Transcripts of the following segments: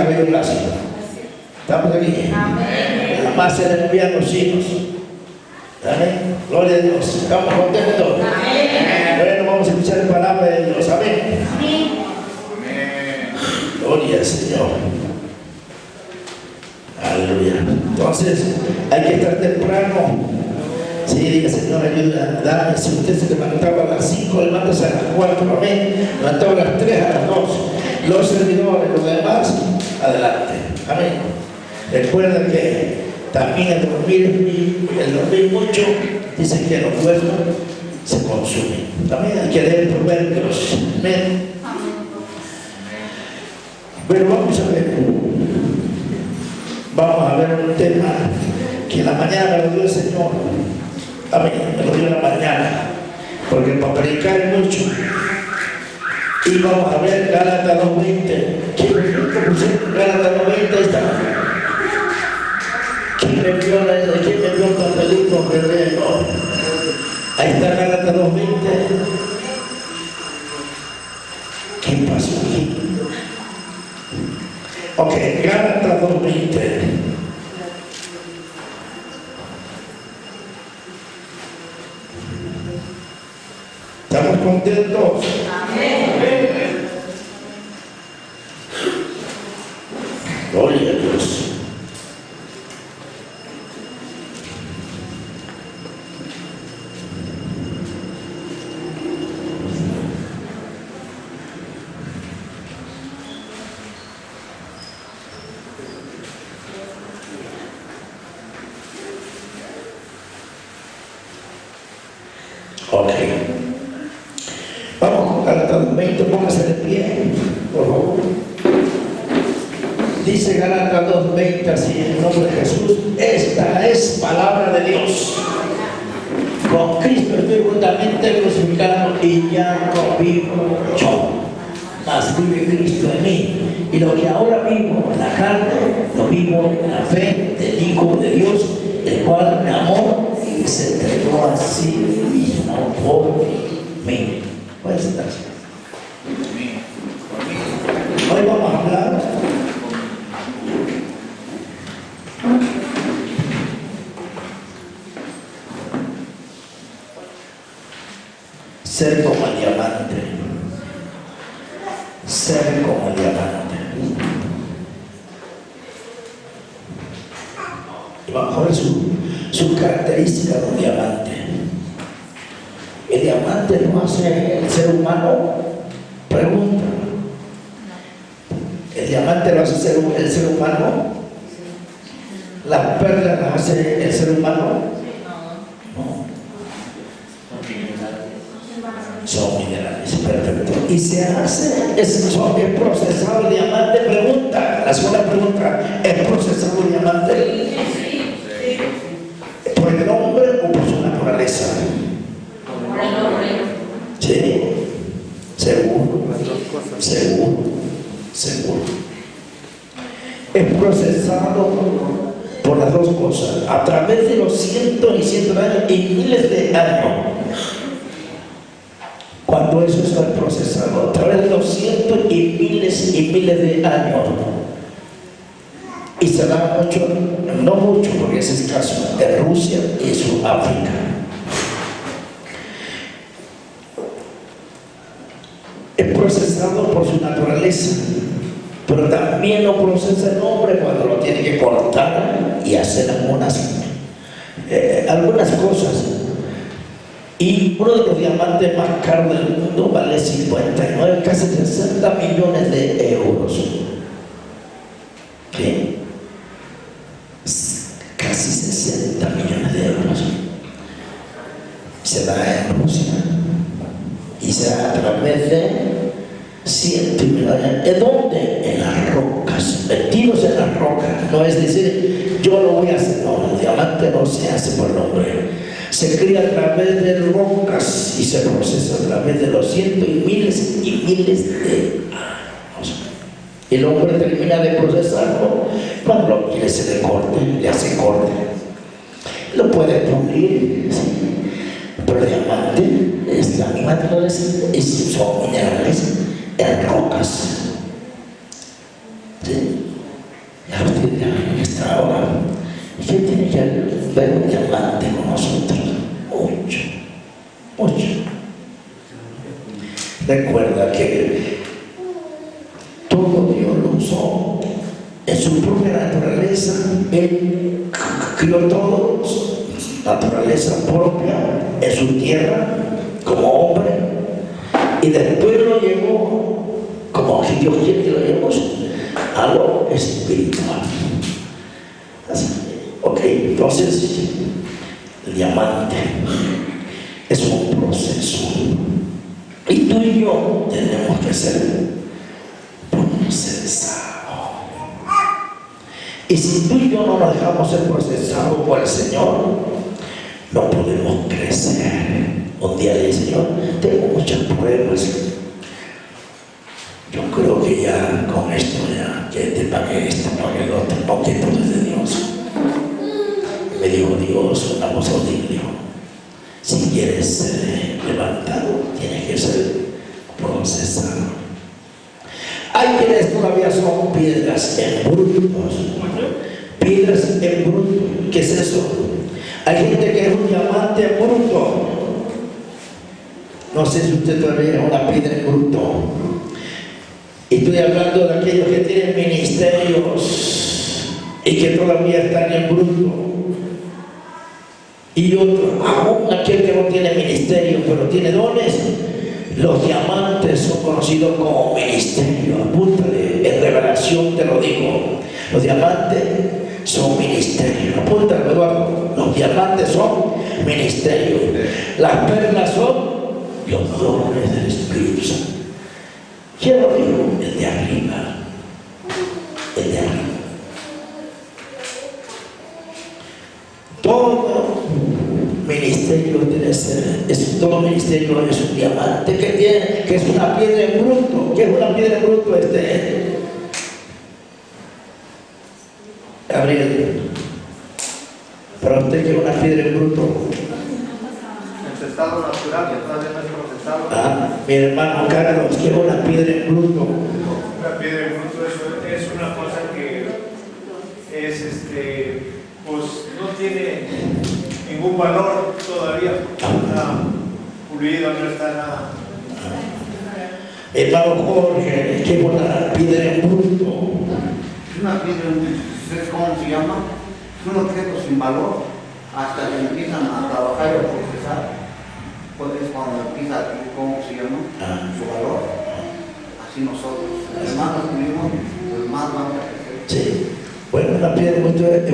caído el ácido. ¿Estamos aquí? Amén. La paz se le envía a los hijos. Amén. Gloria a Dios. ¿Estamos contentos? Amén. Bueno, vamos a escuchar la palabra de Dios. Amén. Amén. Gloria al Señor. Aleluya. Entonces, hay que estar temprano. Sí, diga, Señor, ayuda, dame. Si usted se levantaba a las 5, levántase a las 4, amén. Levantaba a las 3, a las 2. Los servidores, los demás, adelante. Amén. Recuerda que también el dormir mucho, dicen que los huesos se consumen. También hay que leer Proverbios. Amén. Pero vamos a ver. Vamos a ver un tema que en la mañana me lo dio el Señor. Amén, me lo dio en la mañana, porque para predicar es mucho. Y vamos a ver Gálatas 2:20. ¿Quién me vio Gálatas 2:20? Está. ¿Quién me vio el papelito que leo? Ahí está Gálatas 2:20. ¿Qué pasó aquí? Ok, Gálatas 2:20. ¿Estamos contentos? Amén. Gloria a Dios. Ok. Vamos con Gálatas 2:20, póngase de pie, por favor. Dice Gálatas 2:20 así en el nombre de Jesús: esta es palabra de Dios. Con Cristo estoy juntamente crucificado y ya no vivo yo, mas vive Cristo en mí. Y lo que ahora vivo en la carne, lo vivo en la fe del Hijo de Dios, el cual me amó y se entregó a sí mismo por mí. Puede sentarse. Hoy vamos a hablar ser como el diamante. Ser como el diamante. Y vamos a ver su característica de un diamante. ¿El diamante lo hace el ser humano? Pregunta. ¿El diamante lo hace el ser humano? ¿Las perlas las hace el ser humano? No. Son minerales, perfecto. Y se hace, es procesado el diamante. Pregunta, la segunda pregunta: ¿es procesado el diamante? ¿Por el hombre o por su naturaleza? Sí, seguro, seguro. Es procesado por las dos cosas, a través de los cientos y cientos de años y miles de años. Cuando eso está procesado, a través de los cientos y miles de años. Y se da mucho, no mucho, porque ese es el caso, en Rusia y Sudáfrica. Es procesado por su naturaleza, pero también lo procesa el hombre cuando lo tiene que cortar y hacer algunas cosas. Y uno de los diamantes más caros del mundo vale 59, casi 60 millones de euros. ¿Qué? Casi 60 millones de euros. Se da en Rusia y se da a través de cientos y millones. ¿De dónde? En las rocas, metidos en las rocas. No es decir, yo lo voy a hacer. No, el diamante no se hace por el hombre. Se cría a través de rocas y se procesa a través de los cientos y miles de años. El hombre termina de procesarlo cuando lo quiere, se le corte, le hace corte. Lo puede pulir, ¿sí? Pero el diamante es la misma naturaleza, son minerales en rocas. ¿Sí? piedra en esta hora. ¿Qué tiene que ver un diamante con nosotros? Mucho, mucho. Recuerda que todo Dios lo usó en su propia naturaleza. Él crió todo, naturaleza propia, en su tierra, como hombre, y después lo llevó, como que Dios quiere que lo llevemos, a lo espiritual. Ok, entonces, el diamante es un proceso. Y tú y yo tenemos que ser procesados. Y si tú y yo no nos dejamos ser procesados por el Señor, no podemos crecer. Un día le dije, Señor, tengo muchas pruebas. Yo creo que ya con esto, ya te pagué esto, pagué el otro, no, que todo es de Dios. Me dijo Dios, una voz audible, si quieres ser levantado, tienes que ser procesado. Hay quienes todavía son piedras en brutos. Piedras en bruto. ¿Qué es eso? Hay gente que es un diamante en bruto. No sé si usted todavía es una piedra en bruto. Y estoy hablando de aquellos que tienen ministerios y que todavía están en bruto. Y otro, aún aquel que no tiene ministerio pero tiene dones. Los diamantes son conocidos como ministerio. Apúntale, en Revelación te lo digo. Los diamantes son ministerio. Apúntale, Eduardo. Los diamantes son ministerio. Las perlas son los dones del Espíritu Santo. ¿Quién lo dijo? El de arriba. El de arriba. Todo ministerio debe ser, todo ministerio es un diamante que es una piedra en bruto. ¿Qué es una piedra en bruto? Gabriel, para usted, ¿qué es una piedra en bruto? En su estado natural, que todavía no es procesado. Mi hermano Carlos, ¿qué es una piedra en bruto? Una piedra en bruto es una cosa que es pues no tiene ningún valor todavía, está pulida, no está nada. Hermano Jorge, ¿qué es una piedra en bruto? Es una piedra, ¿cómo se llama? Es un objeto sin valor hasta que empiezan a trabajar y a procesar. Pues es cuando empieza a adquirir, ¿cómo se llama? Su valor. Así nosotros, los más nos unimos, los más vamos a crecer. Sí. Bueno, una piedra es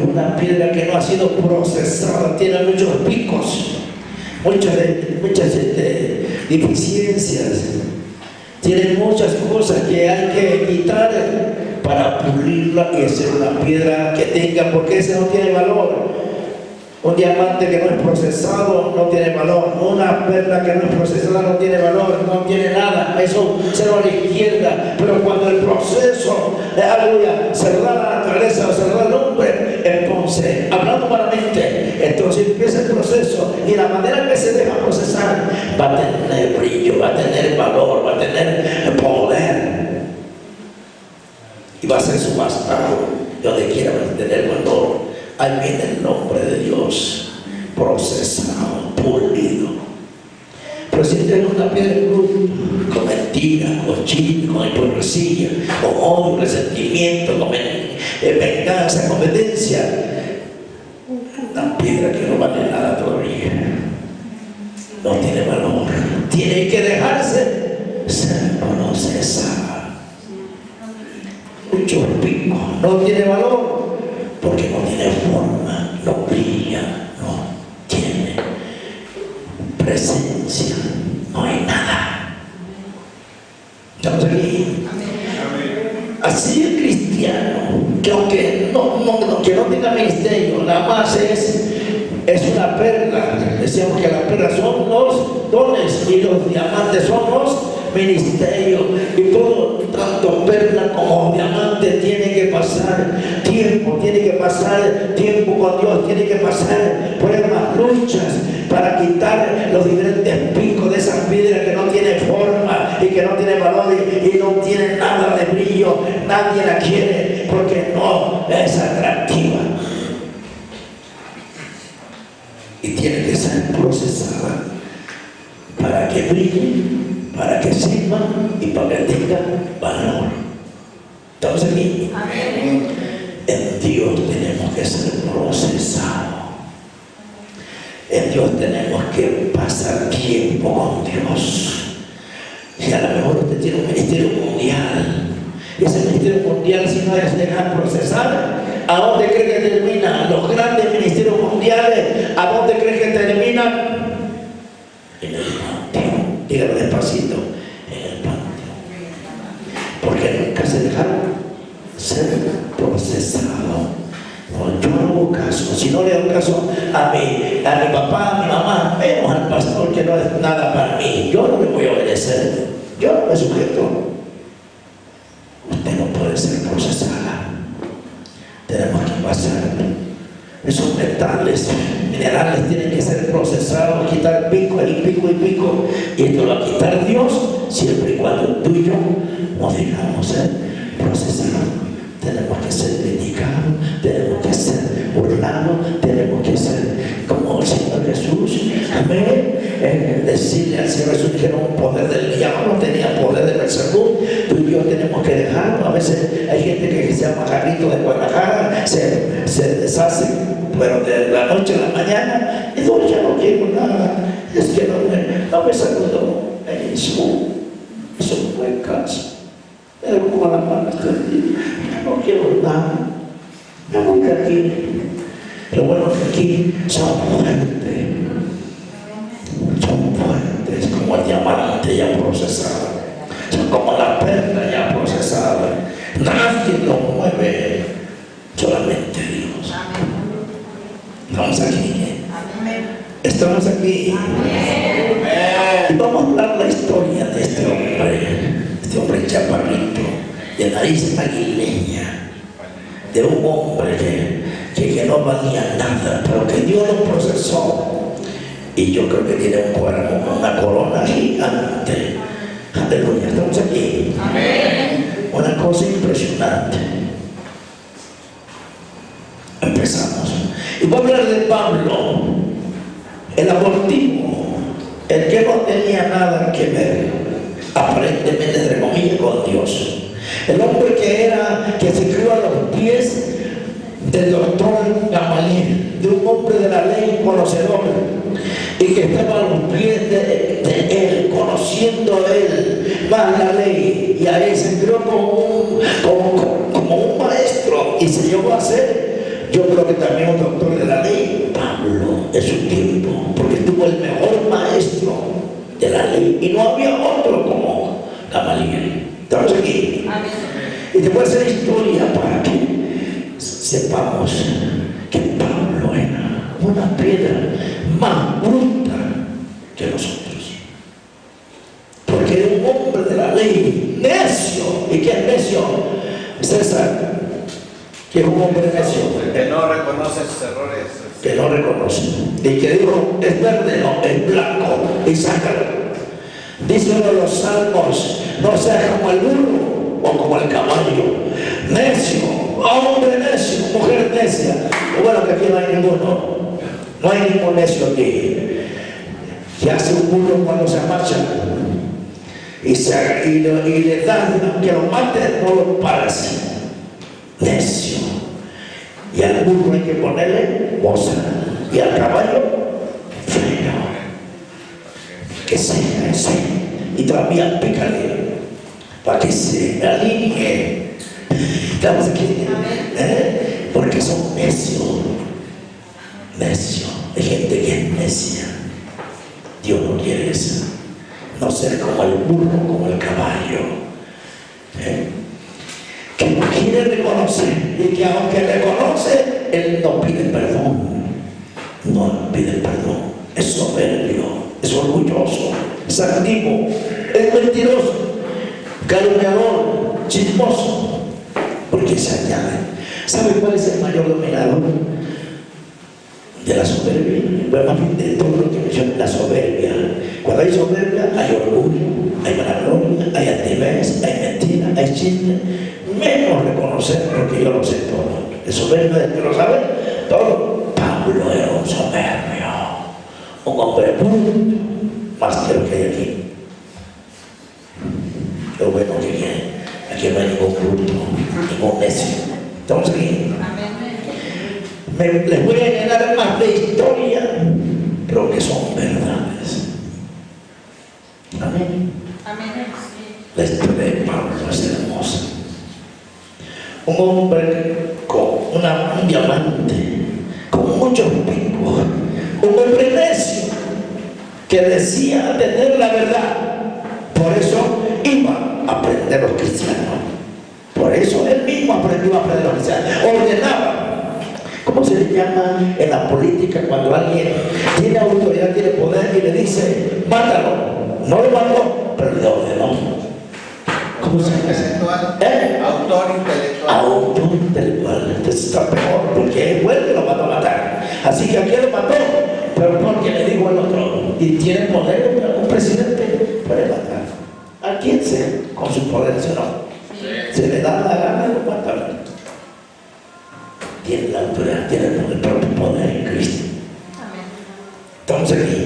una piedra que no ha sido procesada, tiene muchos picos, muchas deficiencias, tiene muchas cosas que hay que quitar para pulirla y hacer una piedra que tenga, porque ese no tiene valor. Un diamante que no es procesado no tiene valor. Una perla que no es procesada no tiene valor, no tiene nada. Eso se va a la izquierda. Pero cuando el proceso, aleluya, se da la naturaleza, se da el hombre, entonces, hablando humanamente, entonces empieza el proceso y la manera que se deja procesar va a tener brillo, va a tener valor, va a tener poder. Y va a ser subastado donde quiera, va a tener valor. Ahí viene el nombre de Dios, procesado, pulido. Pero si tienes una piedra en bruto, con mentira, con chisme, con hipocresía, con odio, resentimiento, con venganza, competencia, una piedra que no vale nada todavía, no tiene valor, tiene que dejarse ser procesada. Muchos picos, no tiene valor. Porque no tiene forma, no brilla, no tiene presencia, no hay nada. ¿Estamos aquí? Así el cristiano, que aunque no tenga ministerio, nada más es una perla. Decíamos que las perlas son los dones y los diamantes son los ministerios. Y todo, tanto perla como diamante, tiene que pasar tiempo con Dios, tiene que pasar pruebas, luchas para quitar los diferentes picos de esas piedras que no tienen forma y que no tienen valor y no tienen nada de brillo. Nadie la quiere porque no es atractiva. Y tiene que ser procesada para que brille, para que sirva y para que tenga valor. ¿Estamos aquí? Amén. En Dios tenemos que ser procesados. En Dios tenemos que pasar tiempo con Dios. Y a lo mejor usted tiene un ministerio mundial. Y ese ministerio mundial, si no es dejar procesar, ¿a dónde cree que terminan los grandes ministerios mundiales? ¿A dónde cree que terminan? En el panteón. Dígalo despacito. En el panteón. Porque nunca se dejaron ser procesados. No, yo no hago caso. Si no le hago caso a mi papá, a mi mamá, menos al pastor, que no es nada para mí, yo no le voy a obedecer. Yo no me sujeto. Usted no puede ser procesada. Tenemos que pasar. Esos metales, minerales tienen que ser procesados, quitar pico y pico y pico. Y esto lo va a quitar Dios siempre y cuando tú y yo nos dejamos ser procesados. Tenemos que ser criticados, tenemos que ser burlados, tenemos que ser como el Señor Jesús. Amén. Decirle al Señor Jesús que era un poder del diablo, tenía poder de Beelzebú. Tú y yo tenemos que dejarlo. A veces hay gente que se llama Jarrito de Guadalajara, se deshace, pero de la noche a la mañana, y no, ya no quiero nada. Es que no me saludó. Eso fue caso. Pero como la mano no quiero nada, me voy de aquí. Lo bueno es que aquí son fuertes, como el diamante ya procesado, son como la perla ya procesada. Nadie lo mueve, solamente Dios. Estamos aquí. Estamos aquí. Y vamos a hablar la historia de este hombre chaparrito, de nariz aguileña, de un hombre que no valía nada, pero que Dios lo procesó. Y yo creo que tiene una corona gigante. Aleluya, estamos aquí. Amén. Una cosa impresionante. Empezamos. Y voy a hablar de Pablo, el abortivo, el que no tenía nada que ver, aparentemente, entre comillas, con Dios. El hombre que se crió a los pies del doctor Gamaliel, de un hombre de la ley conocedor, y que estaba a los pies de él, conociendo él más la ley, y ahí se crió como un maestro, y se llevó a ser, yo creo que también un doctor de la ley, Pablo, en su tiempo, porque tuvo el mejor maestro de la ley, y no había otro como Gamaliel. Estamos aquí. Amén. Y te voy a hacer historia para que sepamos que Pablo era una piedra más bruta que nosotros, porque era un hombre de la ley, necio. ¿Y qué es necio? César, que es un hombre necio, que no reconoce sus errores, que no reconoce, y que dijo, es verde, no, es blanco, y sácalo. Dice uno de los salmos, no seas como el burro o como el caballo, necio, hombre necio, mujer necia. Bueno, que aquí no hay ninguno, no hay ningún necio aquí. ¿Qué hace un burro cuando se marcha? Y le dan que lo mate, no lo paras. Necio. Y al burro hay que ponerle boza, y al caballo freno, que sea ese, y también pícale para que se alinee. Estamos aquí, porque son necios. Hay gente que es necia. Dios no quiere eso, no ser como el burro, como el caballo, que no quiere reconocer, y que aunque reconoce, él no pide perdón. No pide perdón, es soberbio, es orgulloso, es altivo, es mentiroso, calumniador, chismoso, porque se añade. ¿Sabe cuál es el mayor dominador? de la soberbia, bueno, más bien de todo lo que menciona la soberbia. Cuando hay soberbia, hay orgullo, hay vanagloria, hay altivez, hay mentira, hay chisme, menos reconocer porque yo lo sé todo. El soberbio es que lo sabe todo. Pablo era un soberbio, un hombre bruto, más que lo que hay aquí. Lo bueno que aquí no hay ningún bruto, ningún necio. Estamos aquí. Les voy a llenar más de historia, pero que son verdades. Amén. La historia de Pablo es hermosa. Un hombre con un diamante, con muchos picos, un hombre necio que decía tener la verdad. Por eso iba a aprender los cristianos. Por eso él mismo aprendió a aprender los cristianos. Ordenaba. ¿Cómo se le llama en la política cuando alguien tiene autoridad, tiene poder y le dice, mátalo? No lo mató, pero le ordenó. ¿Cómo se llama? Autor intelectual. Autor intelectual. Entonces está peor porque él vuelve y lo va a matar. Así que aquí lo mató, pero porque le dijo al otro. Y tiene poder, un presidente puede matar. ¿A quién sea? Con su poder, si no. Se le da la gana de matar. Tiene la autoridad, tiene el propio poder en Cristo. Estamos aquí.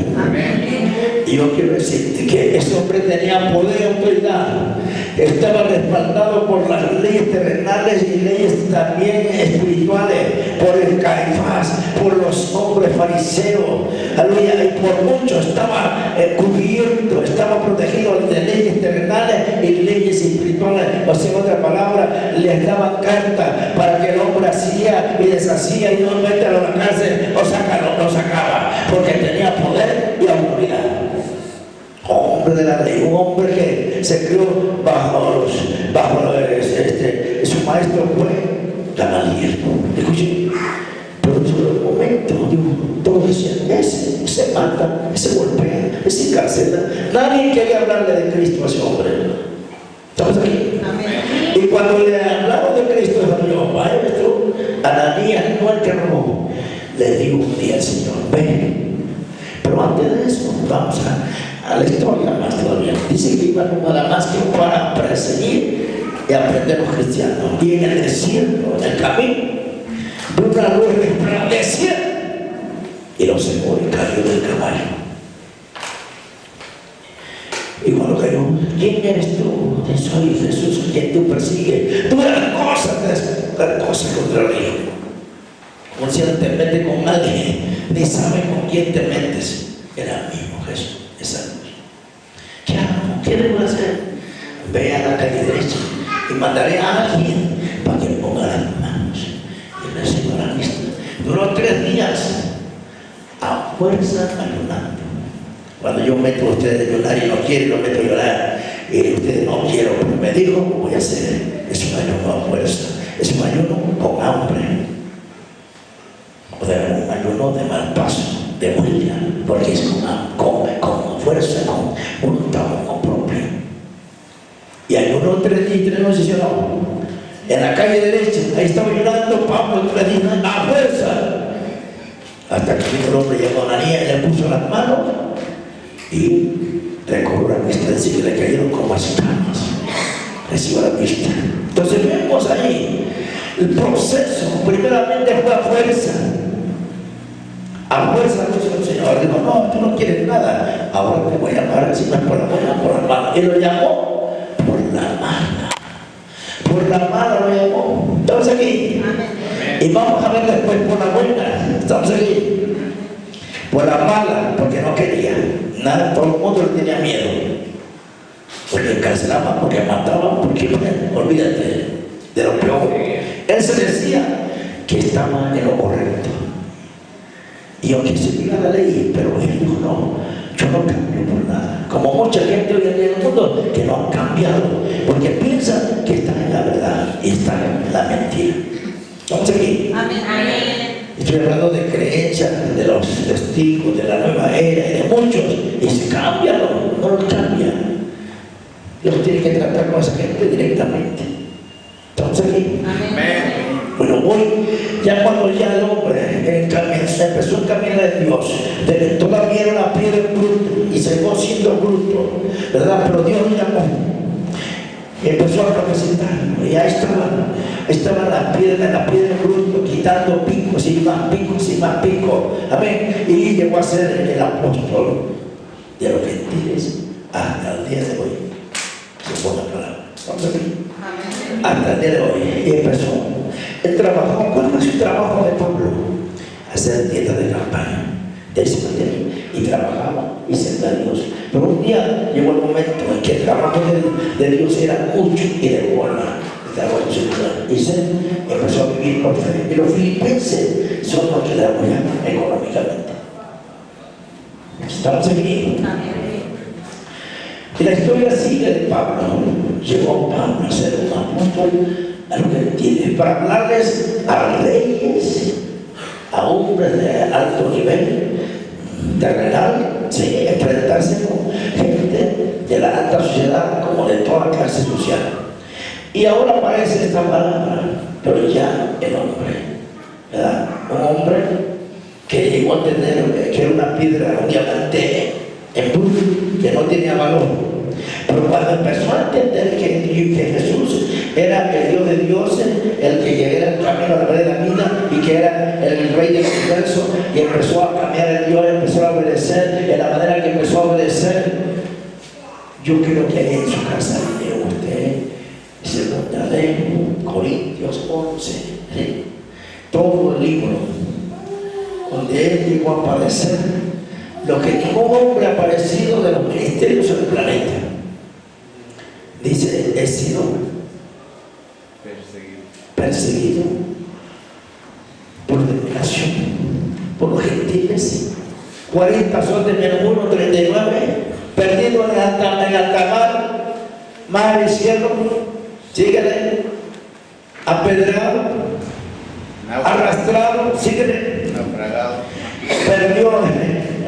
Y yo quiero decirte que ese hombre tenía poder y autoridad. Estaba respaldado por las leyes terrenales y leyes también espirituales, por el Caifás, por los hombres fariseos, aleluya, y por muchos estaba cubierto, estaba protegido de leyes terrenales y leyes espirituales. O sea, en otra palabra, les daban carta para que el hombre hacía y deshacía y no métalo a la cárcel o lo sacaba, porque tenía poder y autoridad. Hombre de la ley, un hombre que se crió bajo su maestro fue Gamaliel. Escuchen, pero en un momento, todos decían, ese se mata, ese golpea, ese encarcela. Nadie quería hablarle de Cristo a ese hombre. ¿Estamos aquí? Amén. Y cuando le hablaron de Cristo, dijo, maestro, Ananías, no el que robó, le dijo un día al Señor, ven. Pero antes de eso, vamos a la historia más todavía. Dice que iban a Damasco para perseguir y aprender los cristianos. Y en el desierto, en el camino, de una luz resplandecía y lo secó y cayó del caballo. Y cuando cayó, ¿quién eres tú? Soy Jesús, quien tú persigues. Tú eres cosa contra el hijo. Conscientemente con nadie, ni sabe con quién te metes. Era el mismo Jesús, esa luz. ¿Qué hago? ¿Qué debo hacer? Ve a la calle derecha y mandaré a alguien para que ponga las manos y reciba la vista. Duró 3 días a fuerza ayunando. Cuando yo meto a ustedes a llorar y no quieren, lo meto a llorar. Y ustedes no quiero, pero me dijo, voy a hacer. Es un ayuno a fuerza. Es un ayuno con hambre. O de un ayuno de mal paso, de huella, porque es con fuerza, con voluntad, con propio. Y ayunó 3 días y 3 noches, no. En la calle derecha, ahí estaba llorando Pablo, 3 días a fuerza. Hasta que el hombre llegó a Ananías y le puso las manos y recobró la vista, es decir, que le cayeron como escamas. Recibió la vista. Entonces vemos ahí el proceso. Primeramente fue a fuerza. A fuerza puso el Señor. Dijo, no, tú no quieres nada. Ahora te voy a llamar, si no es por la buena, por la mala. Y lo llamó por la mala. Por la mala lo llamó. Estamos aquí. Y vamos a ver después por la buena. Estamos aquí. Por la mala, porque no quería. Nada, todo el mundo le tenía miedo. Porque encarcelaban, porque mataban, porque olvídate de lo peor. Él se decía que estaba en lo correcto. Y aunque se diga la ley, pero él dijo, no, yo no cambio por nada. Como mucha gente hoy en día en el mundo que no han cambiado, porque piensan que están en la verdad y están en la mentira. ¿Estamos aquí? Amén. Estoy hablando de creencias, de los testigos, de la nueva era, y de muchos, y se cambian, no lo cambian. Dios tiene que tratar con esa gente directamente. ¿Estamos aquí? Amén. Bueno, Hoy, ya cuando ya el hombre empezó a caminar en Dios, todavía era una piedra en bruto y seguía siendo bruto, ¿verdad? Pero Dios lo llamó y empezó a capacitarlo. Y ahí estaba la piedra en bruto, quitando picos y más picos y más picos. Amén. Y llegó a ser el apóstol de los gentiles hasta el día de hoy. Se pone la palabra. ¿Vamos a ver? Hasta el día de hoy. Y empezó. Él trabajó. ¿Cuál fue su trabajo de Pablo? Hacer dieta de campaña. Y trabajaba y servía a Dios. Pero un día llegó el momento en que el trabajo de Dios era mucho y de buena. Y se empezó a vivir por fe. Y los filipenses son los que le apoyan económicamente. ¿Estamos aquí? Y la historia sigue de Pablo. Llegó Pablo a ser un apóstol a lo que tiene para hablarles a reyes, a hombres de alto nivel terrenal, sí, enfrentarse con gente de la alta sociedad como de toda clase social. Y ahora aparece esta palabra, pero ya el hombre, ¿verdad? Un hombre que llegó a tener, que era una piedra, un diamante en bruto, que no tenía valor. Pero cuando empezó a entender que Jesús era el Dios de dioses, el que era el camino a la verdad de la vida y que era el Rey del universo, y empezó a cambiar el Dios, empezó a obedecer de la manera que empezó a obedecer, yo creo que ahí en su casa vive usted, segunda de Corintios 11, ¿sí? Todo el libro donde él llegó a padecer lo que ningún hombre ha padecido de los ministerios del planeta. Dice, he sido perseguido por denominación, por los gentiles. 40 son de menos 1, 39, perdido en alta mar, mar y cielo, síguele, apedrado, arrastrado, síguele, perdió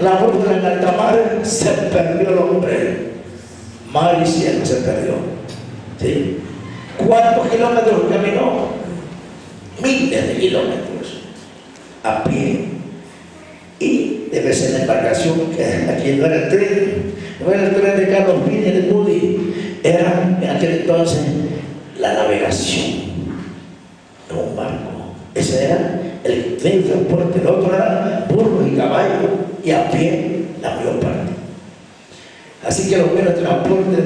la brújula en alta mar, se perdió el hombre. Mar y cielo se perdió. ¿Sí? ¿Cuántos kilómetros caminó? Miles de kilómetros a pie. Y debe ser la embarcación, que aquí no era el tren, no era el tren de Carlos Pini de Moody, era en aquel entonces la navegación de un barco. Ese era el medio de transporte. El otro era burros y caballos y a pie la mayor parte. Así que los medios de transporte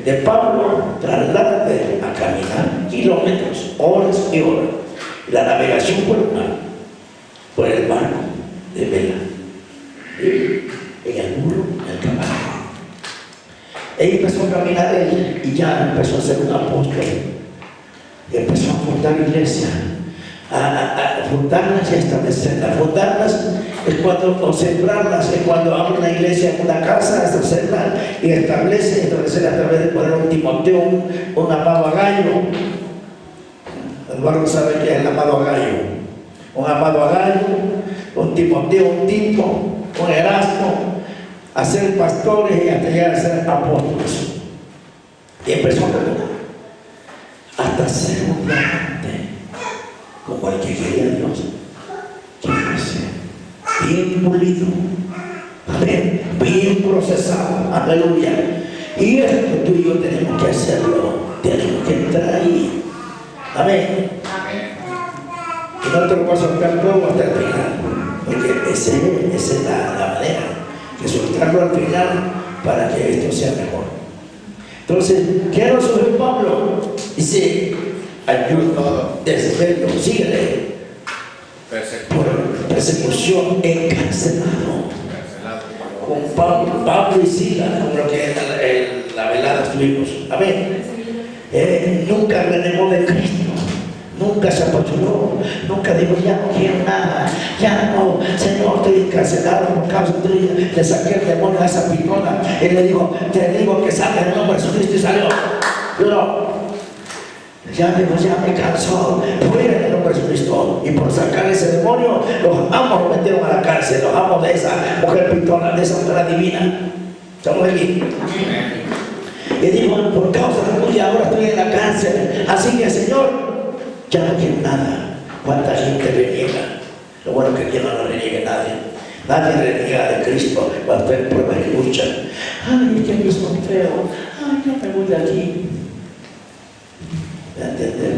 de Pablo trasladan a caminar kilómetros, horas y horas. Y la navegación por el mar, por el barco de vela, en el burro, en el caballo. Él empezó a caminar y ya empezó a ser un apóstol. Y empezó a fundar iglesia, a fundarlas y a establecerlas. Fundarlas es cuando, o sembrarlas es cuando abre una iglesia, una casa, hacerla y establecerla a través de poner un Timoteo, un amado Agayo. El barrio sabe que es el amado Agayo. Un amado Agayo, un Timoteo, un Tito, un Erasmo, a ser pastores y hasta llegar a ser apóstoles. Y empezó a caminar hasta ser un diamante, como el que quería Dios. ¿Qué hace? Bien pulido, amén, bien procesado, aleluya. Y esto tú y yo tenemos que hacerlo, tenemos que entrar ahí, amén. Y no te lo vas a soltar todo hasta el final, porque esa es la manera, que soltarlo al final para que esto sea mejor. Entonces, ¿qué nos sube Pablo? Dice, ayuno, desvelo, síguele. Por persecución, encarcelado. Con Pablo y Silas, como lo que en la velada estuvimos. Amén. Nunca renegó de Cristo. Nunca se apachurró, nunca dijo, ya no quiero nada, ya no, Señor, estoy encarcelado por causa tuya. Le saqué el demonio a esa pitona. Él le dijo, te digo que salga en el nombre de Jesucristo, y salió. Pero ya me cansó, fui en el nombre de Jesucristo. Y por sacar ese demonio, los amos lo metieron a la cárcel, los amos de esa mujer pitona, de esa mujer divina. ¿Estamos aquí? Y dijo, por causa tuya ahora estoy en la cárcel. Así que, Señor, ya no quiero nada. ¿Cuánta gente reniega? Lo bueno es que aquí no lo reniegue nadie. Nadie reniega de Cristo cuando está en prueba y lucha. Ay, es que aquí es muy feo. Ay, no me voy de aquí. ¿Me entiendes?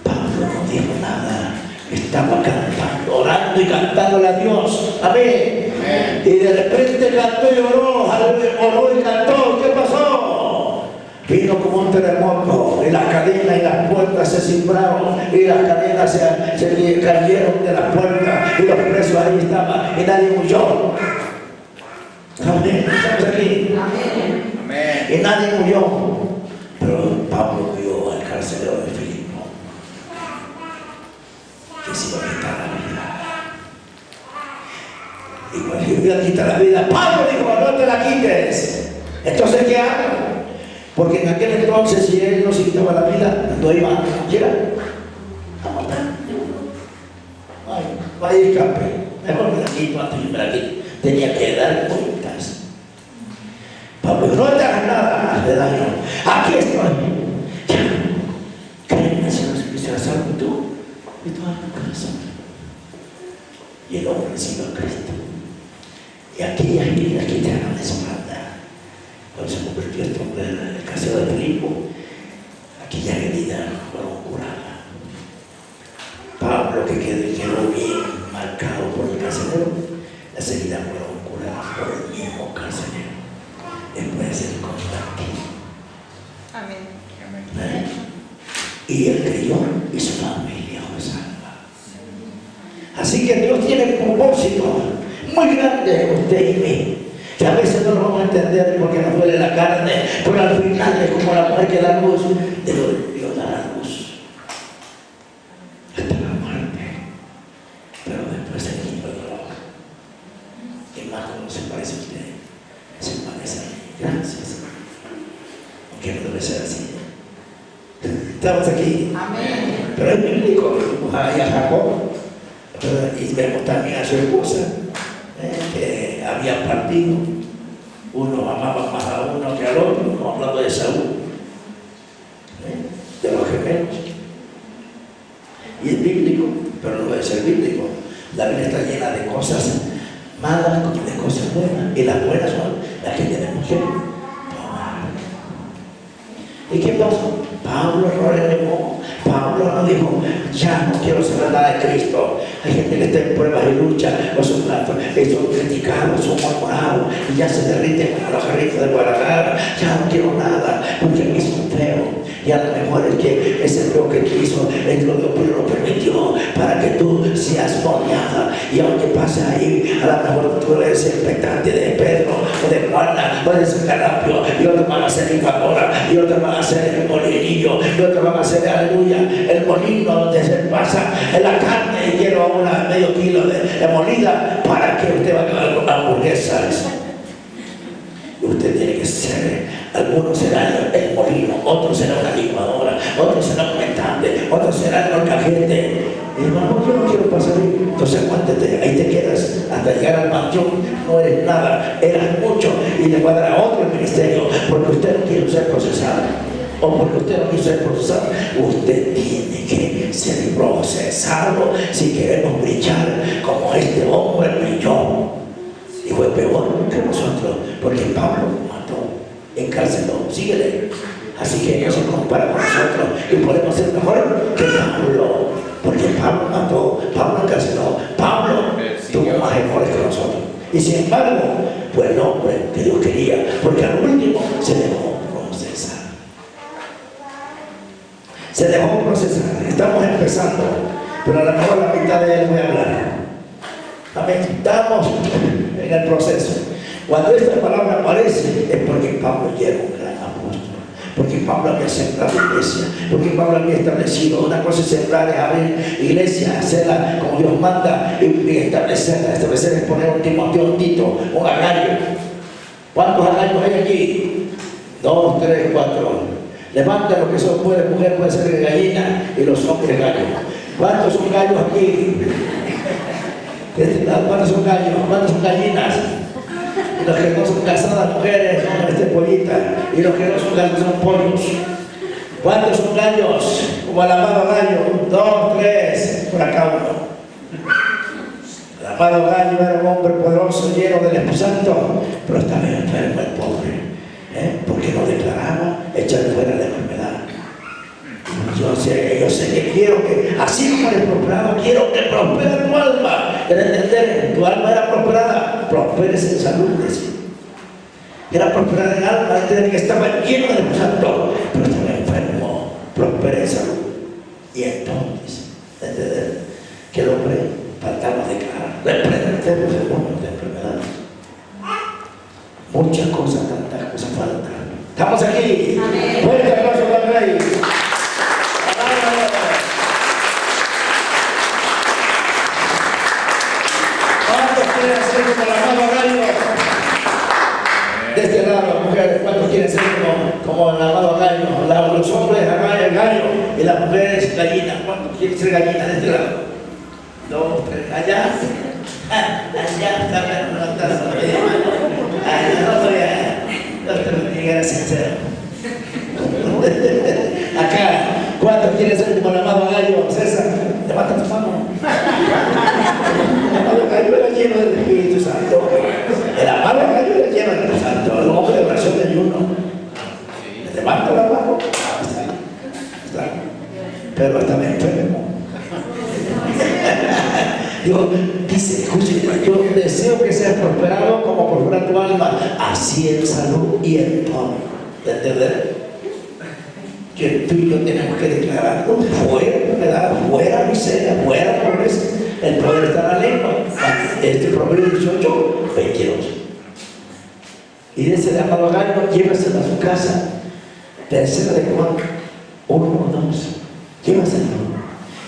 Pablo no dijo nada. Estaba cantando, orando y cantándole a Dios. Amén. Y de repente cantó y oró. Oró y cantó. ¿Qué pasó? Vino como un terremoto y las cadenas y las puertas se cimbraron y las cadenas se cayeron de las puertas y los presos ahí estaban y nadie huyó. Amén. Estamos aquí. Amén. Y nadie huyó. Pero Pablo vio al carcelero de Filipo que se iba a quitar la vida. Y cuando le iba a quitar la vida, Pablo dijo: no te la quites. Entonces, ¿qué hago? Porque en aquel entonces, si él no se quitaba la vida, no iba a llegar a matar. Ay, vaya escape. Mejor me la quito antes de me la quito. Tenía que dar cuentas. Pablo, no te hagas nada de daño. Aquí estoy. Ya. Creen en el Señor Jesucristo, salvo tú y tu alma corazón. Y el hombre recibe a Cristo. Y aquella herida que te hagan la espalda. Cuando se convirtió este hombre en el casero de Filipo, aquella herida fueron curadas. Pablo, que quedó bien marcado por el carcelero, las heridas fueron curadas por el mismo carcelero. Después de ser constante. Amén. Y él creyó y su familia fue salva. Así que Dios tiene un propósito muy grande en usted y mí, que a veces no lo vamos a entender porque nos duele la carne, pero al final es como la mujer que da luz. Dios dará luz hasta la muerte, pero después se quita el dolor. Y más cuando se parece a usted, se parece a mí. Gracias. Aunque no debe ser así. Estamos aquí. Amén. Pero es bíblico. Vimos ahí a Jacob y vemos también a su esposa, que habían partido. Uno amaba más a uno que al otro, como hablando de Saúl, de los gemelos. Y es bíblico, pero no debe ser bíblico. La Biblia está llena de cosas malas como de cosas buenas. Y las buenas son las que tenemos que tomar. ¿Y qué pasó? Pablo no renegó. Pablo no dijo: ya no quiero saber nada de Cristo. Hay gente que está en pruebas y lucha, o son criticados, son murmurados y ya se derriten como los jarritos de Guadalajara. Ya no quiero nada porque aquí es un feo. Y a lo mejor es que ese feo que te hizo, Él lo permitió para que tú seas moldeada. Y aunque pase ahí, a lo mejor tú eres expectante de Pedro o de Juana o de Carapio, y otros van a ser Icabora, y otros van a ser el molinillo, y otros van a ser, aleluya, el molino donde se pasa en la carne y quiero medio kilo de molida para que usted vaya a comer hamburguesas. Usted tiene que ser, algunos serán el molino, otros serán una licuadora, otros serán un estante, otros serán un cajete. Y hermano, yo no quiero pasar ahí. Entonces aguántate, ahí te quedas hasta llegar al mansión. No eres nada, eras mucho y le va a dar a otro el ministerio porque usted no quiere ser procesado. O porque usted no quiere ser procesado. Usted tiene que ser procesado si queremos brillar como este hombre brilló. Y fue peor que nosotros, porque Pablo mató, encarceló, síguele. Así que no se compara con nosotros y podemos ser mejores que Pablo, porque Pablo mató, Pablo encarceló, Pablo tuvo más errores que nosotros. Y sin embargo, fue el hombre que Dios quería, porque al último se dejó procesar. Se dejó procesar. Estamos empezando, pero a lo mejor la mitad de él voy a hablar. Amén. Estamos en el proceso. Cuando esta palabra aparece es porque Pablo ya era un gran apóstol, porque Pablo había sembrado iglesia, porque Pablo había establecido. Una cosa es sembrar, es abrir iglesia, hacerla como Dios manda y establecerla. Establecer es poner un Timoteo, un Tito, un Agario. ¿Cuántos Agarios hay aquí? 2, 3, 4. Levanta lo que son mujer puede ser gallina y los hombres gallos. ¿Cuántos son gallos aquí? ¿Cuántos son gallos? ¿Cuántos son gallinas? Y los que no son casadas mujeres son pollitas. Y los que no son gallos son pollos. ¿Cuántos son gallos? Como el amado gallo. 2, 3, por acá uno. El amado Gallo era un hombre poderoso, lleno del Espíritu Santo, pero estaba enfermo el pobre, porque no declaraba echar fuera la enfermedad. Yo sé que quiero que, así como eres prosperado, quiero que prospere tu alma. ¿Quieres entender? Tu alma era prosperada, prosperes en salud, decía. Era prosperada en alma, entender que estaba lleno del Espíritu Santo, pero estaba enfermo, prospera en salud. Y entonces, entender que el hombre faltaba declarar, reprender los demonios de enfermedad. Muchas cosas, tantas cosas faltan. Estamos aquí. Fuerte aplauso para el Rey. ¿Cuántos quieren ser como el amado Gallo? De este lado, mujeres, ¿cuántos quieren ser como el amado Gallo? Los hombres agarran el gallo y las mujeres gallinas. ¿Cuántos quieren ser gallinas de este lado? Dos, tres, allá. Allá está levantando la no te llegar a sincero. Acá, ¿cuántos quieren ser como el amado Gallo? César, levanta tu mano. El amado Gallo era lleno del Espíritu Santo. El amado Gallo era lleno del Espíritu Santo. El hombre de oración de ayuno. Levanta la mano. Está. Pero estaba enfermo. Dios dice, escuchen, yo deseo que seas prosperado como prospera tu alma, así en salud y en todo. ¿Entender? Que tú y yo tenemos que declararlo fuera enfermedad, fuera miseria, fuera pobreza. El poder está en la lengua. Este Proverbio 18, 22. Y dice el amado Gallo, llévaselo a su casa. Tercera de Juan 1:2. Llévaselo.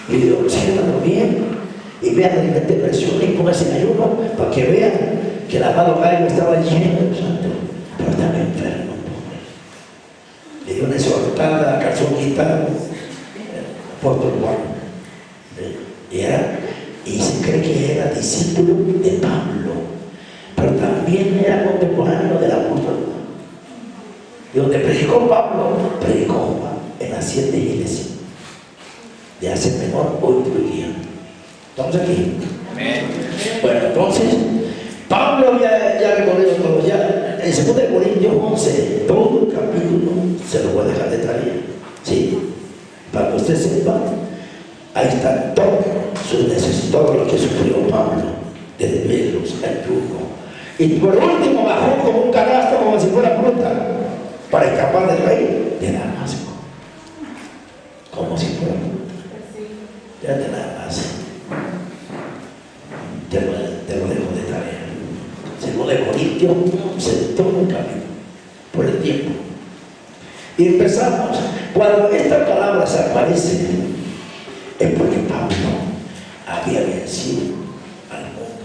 Y digo, ciérralo bien. Y vean la diferente presión y pónganse en ayuno para que vean que el amado Gallo estaba lleno de santo, pero estaba enfermo, pobre. Le dio una exhortada, calzón quitado, apóstol Juan. Y se cree que era discípulo de Pablo, pero también era contemporáneo del apóstol Juan. Y donde predicó Pablo, predicó Juan en las 7 iglesias. De Asia Menor o Turquía. ¿Estamos aquí? Amén. Bueno, entonces, Pablo ya recorrido todo. Ya, en 2 Corintios 11, todo el capítulo se lo voy a dejar de traer. ¿Sí? Para que usted sepa, ahí está todo lo que sufrió Pablo, desde Belos, el turco. Y por último bajó como un canasto, como si fuera fruta, para escapar del rey de Damasco. Como si fuera fruta. Ya te nada más. Te lo dejo de tarea. 2 Corintios, todo un camino por el tiempo. Y empezamos. Cuando esta palabra se aparece, es porque Pablo había vencido al mundo.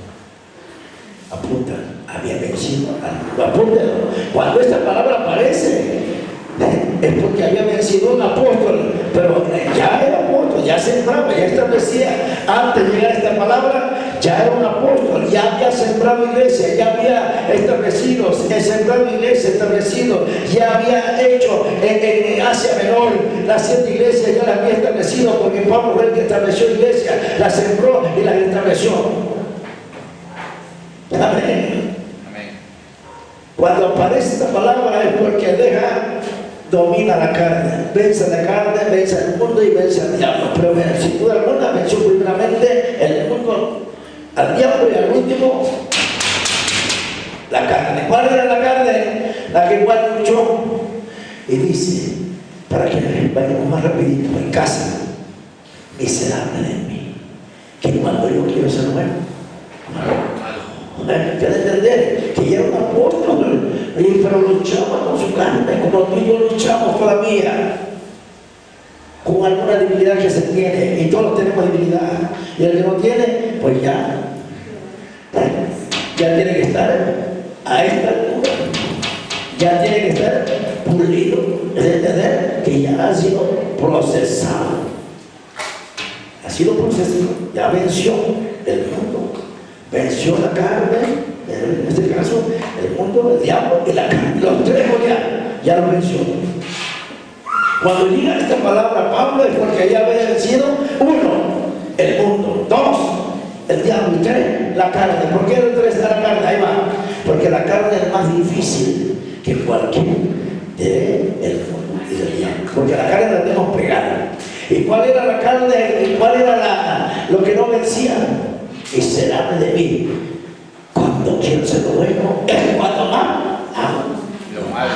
Apunta, había vencido al mundo. Apúntalo. Cuando esta palabra aparece, es porque había vencido un apóstol, pero ya era apóstol, ya sembraba, ya establecía, antes de llegar a esta palabra, ya era un apóstol, ya había sembrado iglesia, ya había establecido, sembrado iglesia, establecido, ya había hecho en Asia Menor, las 7 iglesias ya las había establecido, porque Pablo fue el que estableció iglesia, las sembró y las estableció. Amén. Cuando aparece esta palabra es porque domina la carne, vence la carne, vence el mundo y vence al diablo. Pero sin duda alguna venció primeramente el mundo, al diablo, y al último la carne. ¿Cuál era la carne? La que igual luchó. Y dice, para que vayamos más rapidito en casa, miserable de mí, que cuando yo quiero ser bueno, quiero entender que ya era un apóstol, pero luchaba con su carne, como tú y yo luchamos todavía con alguna debilidad que se tiene, y todos tenemos debilidad, y el que no tiene, pues ya tiene que estar a esta altura, ya tiene que estar pulido, es entender que ya ha sido procesado, ya venció el mundo. Venció la carne, en este caso, el mundo, el diablo y la carne. Los tres ya lo venció. Cuando llega esta palabra Pablo es porque ya había vencido uno, el mundo. La carne. ¿Por qué dentro está la carne? Ahí va. Porque la carne es más difícil que cualquier del mundo y del diablo. Porque la carne la tenemos pegada. ¿Y cuál era la carne? ¿Y cuál era lo que no vencía? Y será de mí. Cuando quiero ser lo bueno, es cuando más hago Lo malo.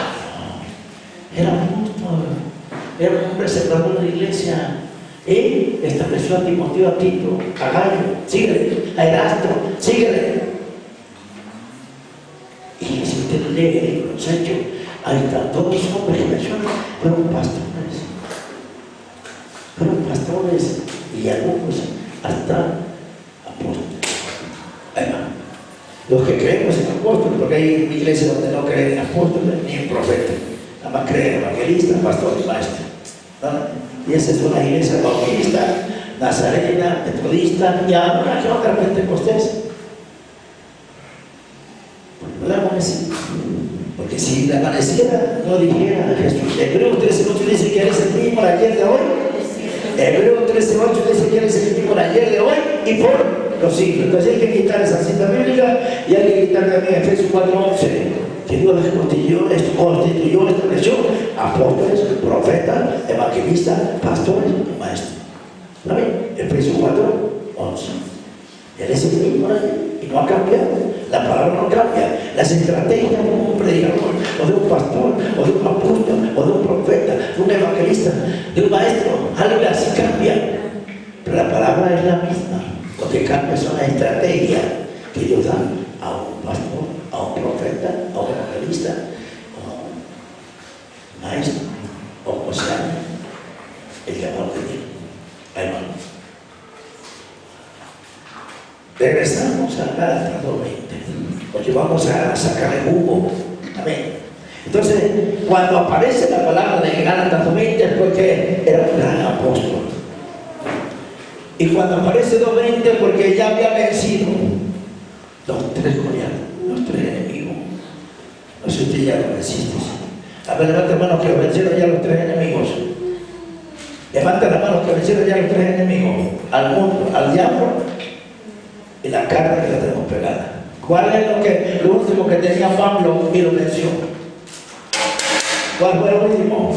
Era un hombre sembrador de la iglesia. Él estableció a Timoteo, a Tito, a Gallo, síguele, a Erasto, síguele. Y si usted lee los hechos, ahí están todos los hombres que mencionan, fueron pastores. Fueron pastores y algunos hasta apóstoles. Ahí va. Los que creemos en apóstoles, porque hay iglesias donde no creen en apóstoles ni en profetas, nada más creen en evangelistas, pastores, maestros. ¿No? Y esa es una iglesia bautista, nazarena, metodista y ahora que otra pentecostés. No la amanecía. Porque si la amaneciera, no dijera a Jesús. Hebreos 13:8 dice que eres el mismo ayer de hoy. Hebreos 13:8 dice que eres el mismo ayer de hoy y por los siglos. Entonces hay que quitar esa cita bíblica y hay que quitar también Efesios 4:11. Que Dios les constituyó, estableció apóstoles, profetas, evangelistas, pastores y maestros. ¿No ven? Efesios 4:11. Él es el mismo y no ha cambiado. La palabra no cambia. Las estrategias de un predicador, o de un pastor, o de un apóstol, o de un profeta, de un evangelista, de un maestro, algo así cambia. Pero la palabra es la misma. Lo que cambia son las estrategias que Dios da a un pastor, a un profeta, a un evangelista, a un maestro, o como se llama, el llamado de Dios. Ahí va. Regresamos a Gálatas 2:20, porque vamos a sacar el jugo. Amén. Entonces, cuando aparece la palabra de Gálatas 2:20 es porque era un gran apóstol. Y cuando aparece 2:20 es porque ya había vencido los tres Goliat, los tres enemigos. No sé si usted ya lo venciste. A ver, levanta la mano que lo vencieron ya los tres enemigos. Levanta la mano que vencieron ya los tres enemigos. Al mundo, al diablo y la carne que la tenemos pegada. ¿Cuál es lo último que tenía Pablo y lo venció? ¿Cuál fue el último?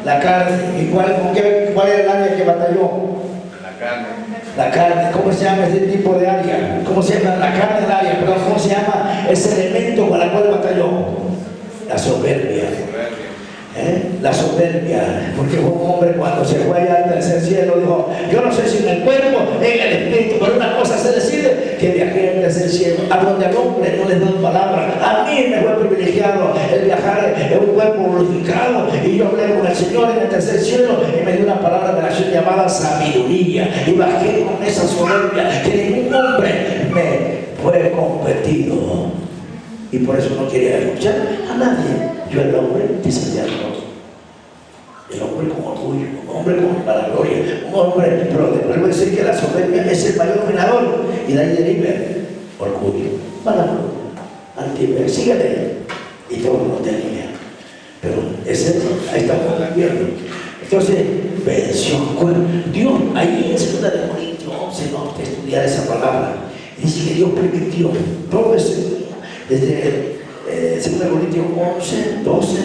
La carne. ¿Y cuál es el área que batalló? La carne. La carne. ¿Cómo se llama ese tipo de área? ¿Cómo se llama? La carne del área, pero ¿cómo se llama ese elemento con el cual batalló? La soberbia. La soberbia, porque un hombre cuando se fue allá al tercer cielo dijo, yo no sé si en el cuerpo, en el espíritu, pero una cosa se decide, que viajé al tercer cielo, a donde al hombre no les doy palabra. A mí me fue privilegiado el viajar en un cuerpo glorificado, y yo hablé con el Señor en el tercer cielo y me dio una palabra de oración llamada sabiduría, y bajé con esa soberbia que ningún hombre me fue competido, y por eso no quería escuchar a nadie. Yo el hombre que se Dios, el hombre con orgullo, un hombre con vanagloria, un hombre, pero te vuelvo a decir que la soberbia es el mayor dominador, y de ahí deriva orgullo, vanagloria, altivez, síguele, y todo lo tenía. Pero ese, ahí estamos viendo. Entonces, venció Dios, ahí en 2 de Corintios 11, no, de estudiar esa palabra, dice que Dios permitió todo ese, desde 2 Corintios 11, 12,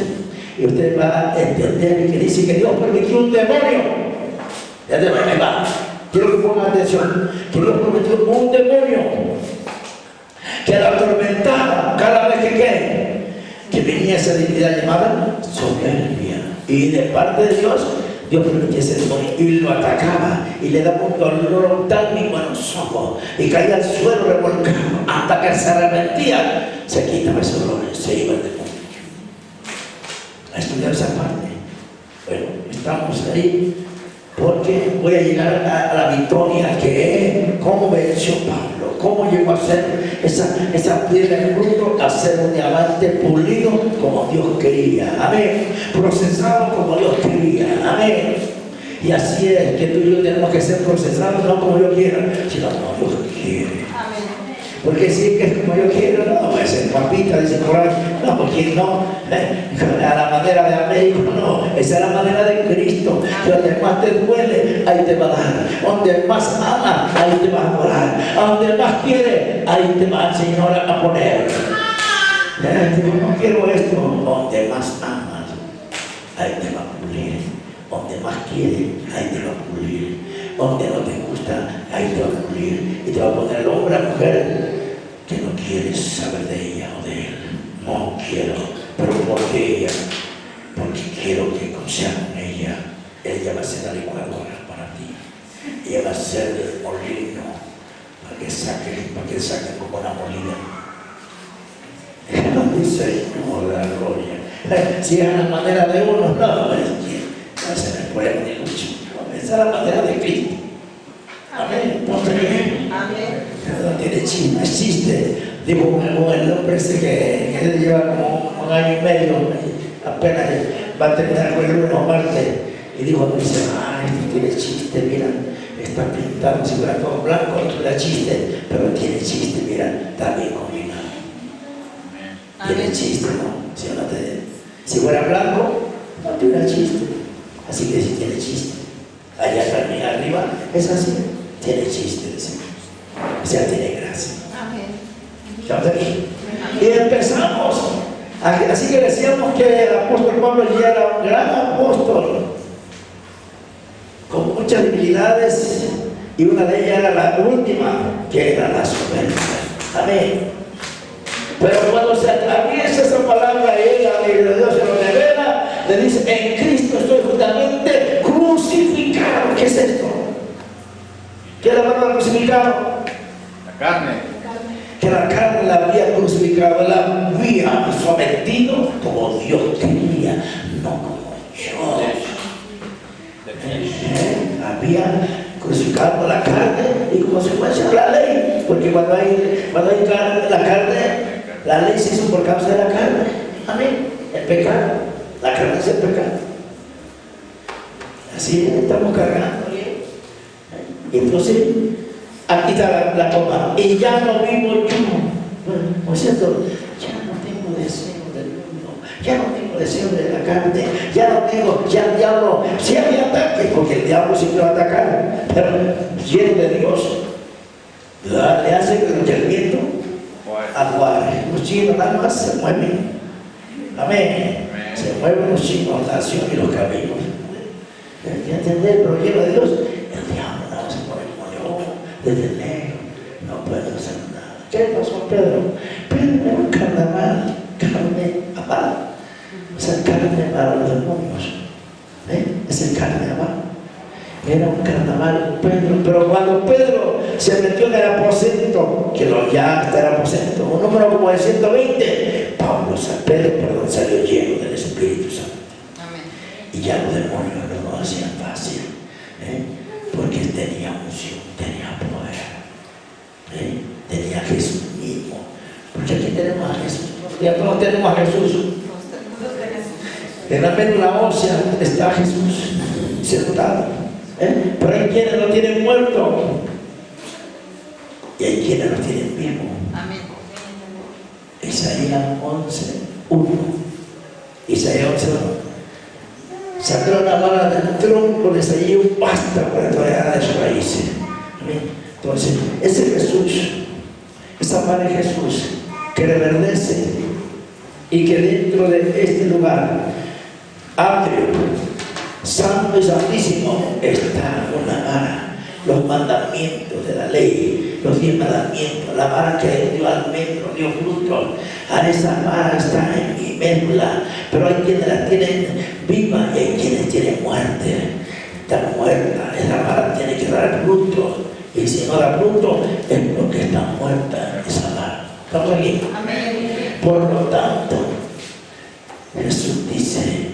y usted va a entender que dice que Dios permitió un demonio. Ya te va. Quiero que pongan atención. Que Dios permitió un demonio que la atormentaba cada vez que venía esa divinidad llamada soberbia. Y de parte de Dios permitía ese demonio y lo atacaba y le daba un dolor tan mismo en los ojos y caía al suelo revolcado hasta que se arrepentía. Se quitaba ese dolor, se iba el demonio. A estudiar esa parte. Bueno, estamos ahí porque voy a llegar a la victoria que es cómo venció Pablo, cómo llegó a ser esa piedra en bruto, a ser un diamante pulido como Dios quería. Amén. Procesado como Dios quería. Amén. Y así es que tú y yo tenemos que ser procesados no como Dios quiera, sino como Dios quiere. Amén. Porque si es que como yo quiero, no, pues el papita dice por ahí, no, porque no, a la manera de Américo, no, esa es la manera de Cristo. Donde más te duele, ahí te va a dar. Donde más ama, ahí te va a adorar. A donde más quiere, ahí te va el Señor a poner. Digo, no quiero esto. Donde más amas, ahí te va a pulir. Donde más quiere, ahí te va a pulir. Donde no te gusta, ahí te va a pulir. Y te va a poner el hombre a mujer que no quieres saber de ella o de él. No quiero, pero ¿por qué ella? Porque quiero que sea con ella. Ella va a ser la licuadora para ti. Ella va a ser el molino para que saquen como una molina. Dice, no, la gloria. Si es a la manera de uno, no, no se me puede ni mucho. Esa es la manera de Cristo. Amén. No tiene chiste. Dijo el hombre ese que lleva como un año y medio, apenas va a terminar con el lunes o martes. Y dijo, dice, ay, no tiene chiste, mira, está pintado, si fuera todo blanco, no tuviera chiste, pero tiene chiste, mira, está bien combinado. Tiene chiste, ¿no? Si fuera blanco, no tuviera chiste. Así que si tiene chiste. Allá también arriba es así, tiene chiste, o sea, tiene gracia. ¿Estamos aquí? Y empezamos. Así que decíamos que el apóstol Pablo ya era un gran apóstol, con muchas debilidades, y una de ellas era la última, que era la soberbia. Amén. Pero cuando se atraviesa esa palabra y la Biblia de Dios se lo revela, le dice, en Cristo estoy justamente crucificado. ¿Qué es esto? ¿Qué es la palabra crucificado? La carne. Que la carne la había crucificado, la había sometido como Dios quería, no como yo. Había crucificado la carne y como consecuencia la ley, porque cuando hay carne, la carne, la ley se hizo por causa de la carne. Amén. El pecado, la carne es el pecado. Así estamos cargando. Y entonces aquí está la coma. Y ya no vivo yo. Por cierto, ya no tengo deseo del mundo. Ya no tengo deseo de la carne. Ya no tengo, ya el diablo, si hay ataques, porque el diablo siempre va a atacar. Pero lleno de Dios, le hace el viento aguar. Los chinos nada más se mueven. Amén. Se mueven los chinos, la nación y los caminos. ¿Ya entender? Pero lleno de Dios, el diablo nada más se pone como león, desde negro, no puede hacer nada. ¿Qué pasó Pedro? Pedro era un carnaval, carne amada. O sea, carne para los demonios. Es el carnaval. Era un carnaval Pedro, pero cuando Pedro se metió en el aposento, que ya está el aposento, un número como de 120, Pedro salió lleno del Espíritu Santo. Amén. Y ya los demonios no lo hacían fácil, porque él tenía unción, tenía poder, tenía Jesús mismo. Porque aquí tenemos a Jesús, ya todos tenemos a Jesús. En la médula ósea está Jesús sentado. Pero hay quienes lo tienen muerto y hay quienes lo tienen vivo. Amén. Isaías 11:1. Isaías 11:1. Sacaron la vara del tronco de Isaías, basta para tolerar de sus raíces. Amén. Entonces, ese Jesús, esa vara de Jesús que reverdece y que dentro de este lugar atrio, santo y santísimo, está una vara, los mandamientos de la ley, los 10 mandamientos, la vara que dio almendro, dio fruto. A esa vara está en mi médula, pero hay quienes la tienen viva y hay quienes tienen muerte. Está muerta, esa vara tiene que dar fruto, y si no da fruto es porque está muerta esa vara. ¿Estamos aquí? Amén. Por lo tanto, Jesús dice,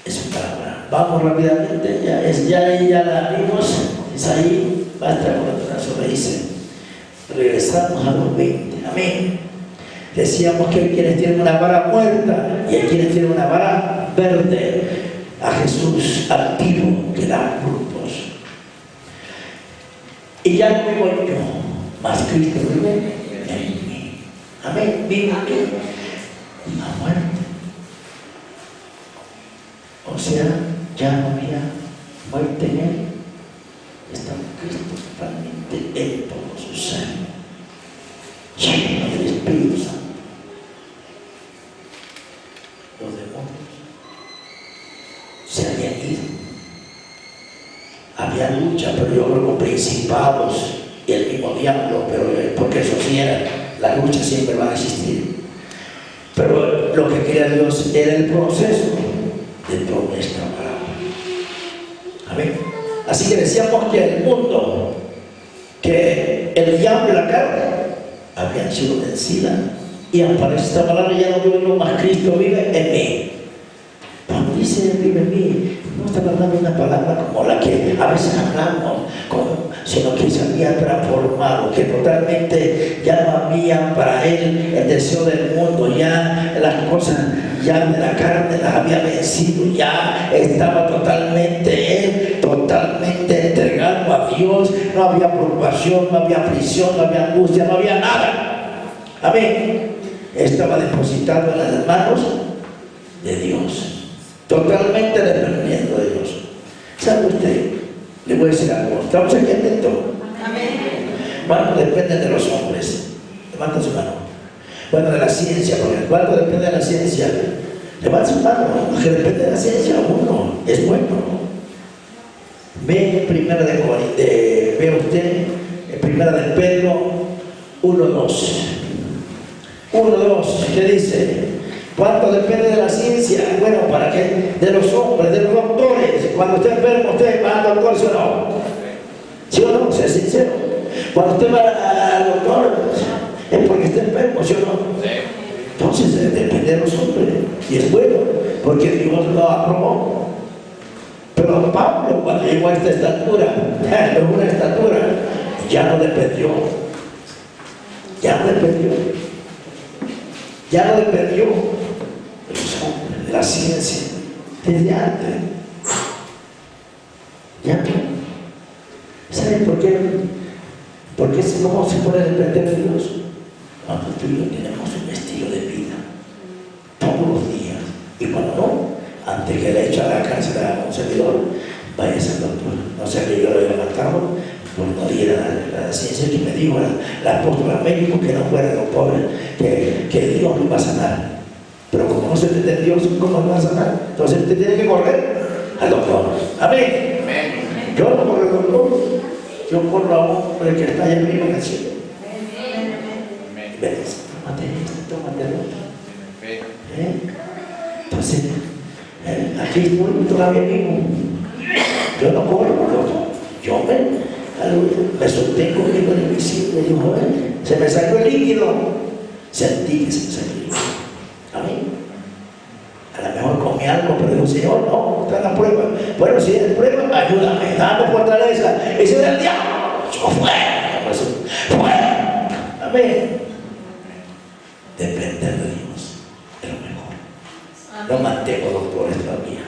es su palabra. Vamos rápidamente, ya la vimos. Isaías, basta con eso me dice. Regresamos a los 20. Amén. Decíamos que hay quienes tienen una vara muerta y hay quienes tienen una vara verde. A Jesús activo que da frutos. Y ya no vivo yo. Mas Cristo vive en mí. Amén. Vive aquí. La muerte. O sea, ya no había muerte en él. Estaba Cristo totalmente en todo su ser, lleno del Espíritu Santo. Los demonios se habían ido. Había lucha, pero yo creo con principados y el mismo diablo, pero porque eso sí era, la lucha siempre va a existir. Pero lo que quería Dios era el proceso de toda esta palabra. Amén. Así que decíamos que el mundo, que el diablo y la carne habían sido vencidas, y aparece esta palabra: ya no vivo yo, más Cristo vive en mí. Cuando dice vive en mí, no está hablando una palabra como la que a veces hablamos, sino que se había transformado, que totalmente ya no había para él el deseo del mundo, ya las cosas ya de la carne las había vencido, ya estaba totalmente él, totalmente entregado a Dios. No había preocupación, no había aflicción, no había angustia, no había nada. Amén. Estaba depositado en las manos de Dios, totalmente dependiendo de Dios. ¿Sabe usted? Le voy a decir algo. ¿Estamos aquí atentos? Amén. ¿Cuánto depende de los hombres? Levanta su mano. Bueno, de la ciencia, porque ¿cuánto depende de la ciencia? Levanta su mano. Que depende de la ciencia, uno es bueno. Ve primera ve usted en primera de Pedro 1:2. 1:2, ¿qué dice? ¿Cuánto depende de la ciencia? Bueno, ¿para qué? De los hombres, de los doctores. Cuando usted enfermo, ¿usted va al doctor, sí o no? ¿Sí o no? Sea sincero. Cuando usted va al doctor, es porque está enfermo, ¿sí o no? Entonces depende de los hombres. Y es bueno, porque Dios lo aprobó. Pero Pablo, cuando llegó a esta estatura, una estatura, ya no dependió. Ya no dependió. Ya no dependió de los hombres, de la ciencia, desde antes. Ya no. ¿Saben por qué? Porque ¿cómo se puede depender de Dios? Cuando tú y yo tenemos un estilo de vida todos los días. Y cuando no, antes que le eche a la cárcel a un servidor, vaya a ser doctor. No sé que yo lo había matado, porque no diera la ciencia que me dijo la apóstola médico que no fuera doctor, que Dios lo iba a sanar. Pero como no se entiende Dios, ¿cómo lo va a sanar? Entonces usted tiene que correr al doctor. Amén. Yo no corro al doctor, yo corro a un hombre que está allá arriba en el cielo. Ven, tómate esto, tómate lo otro. Entonces, aquí estoy todavía vivo. Yo no corro, yo me sostengo conmigo en el invisible. Me dijo, se me salió el líquido. Sentí que se me salió el líquido. Amén. A lo mejor comí algo, pero digo, Señor, no, está en la prueba. Bueno, si es prueba, ayúdame, dame fortaleza. Ese era el diablo. Yo fuera. Amén. Depender de Dios es lo mejor. No mantengo doctores todavía.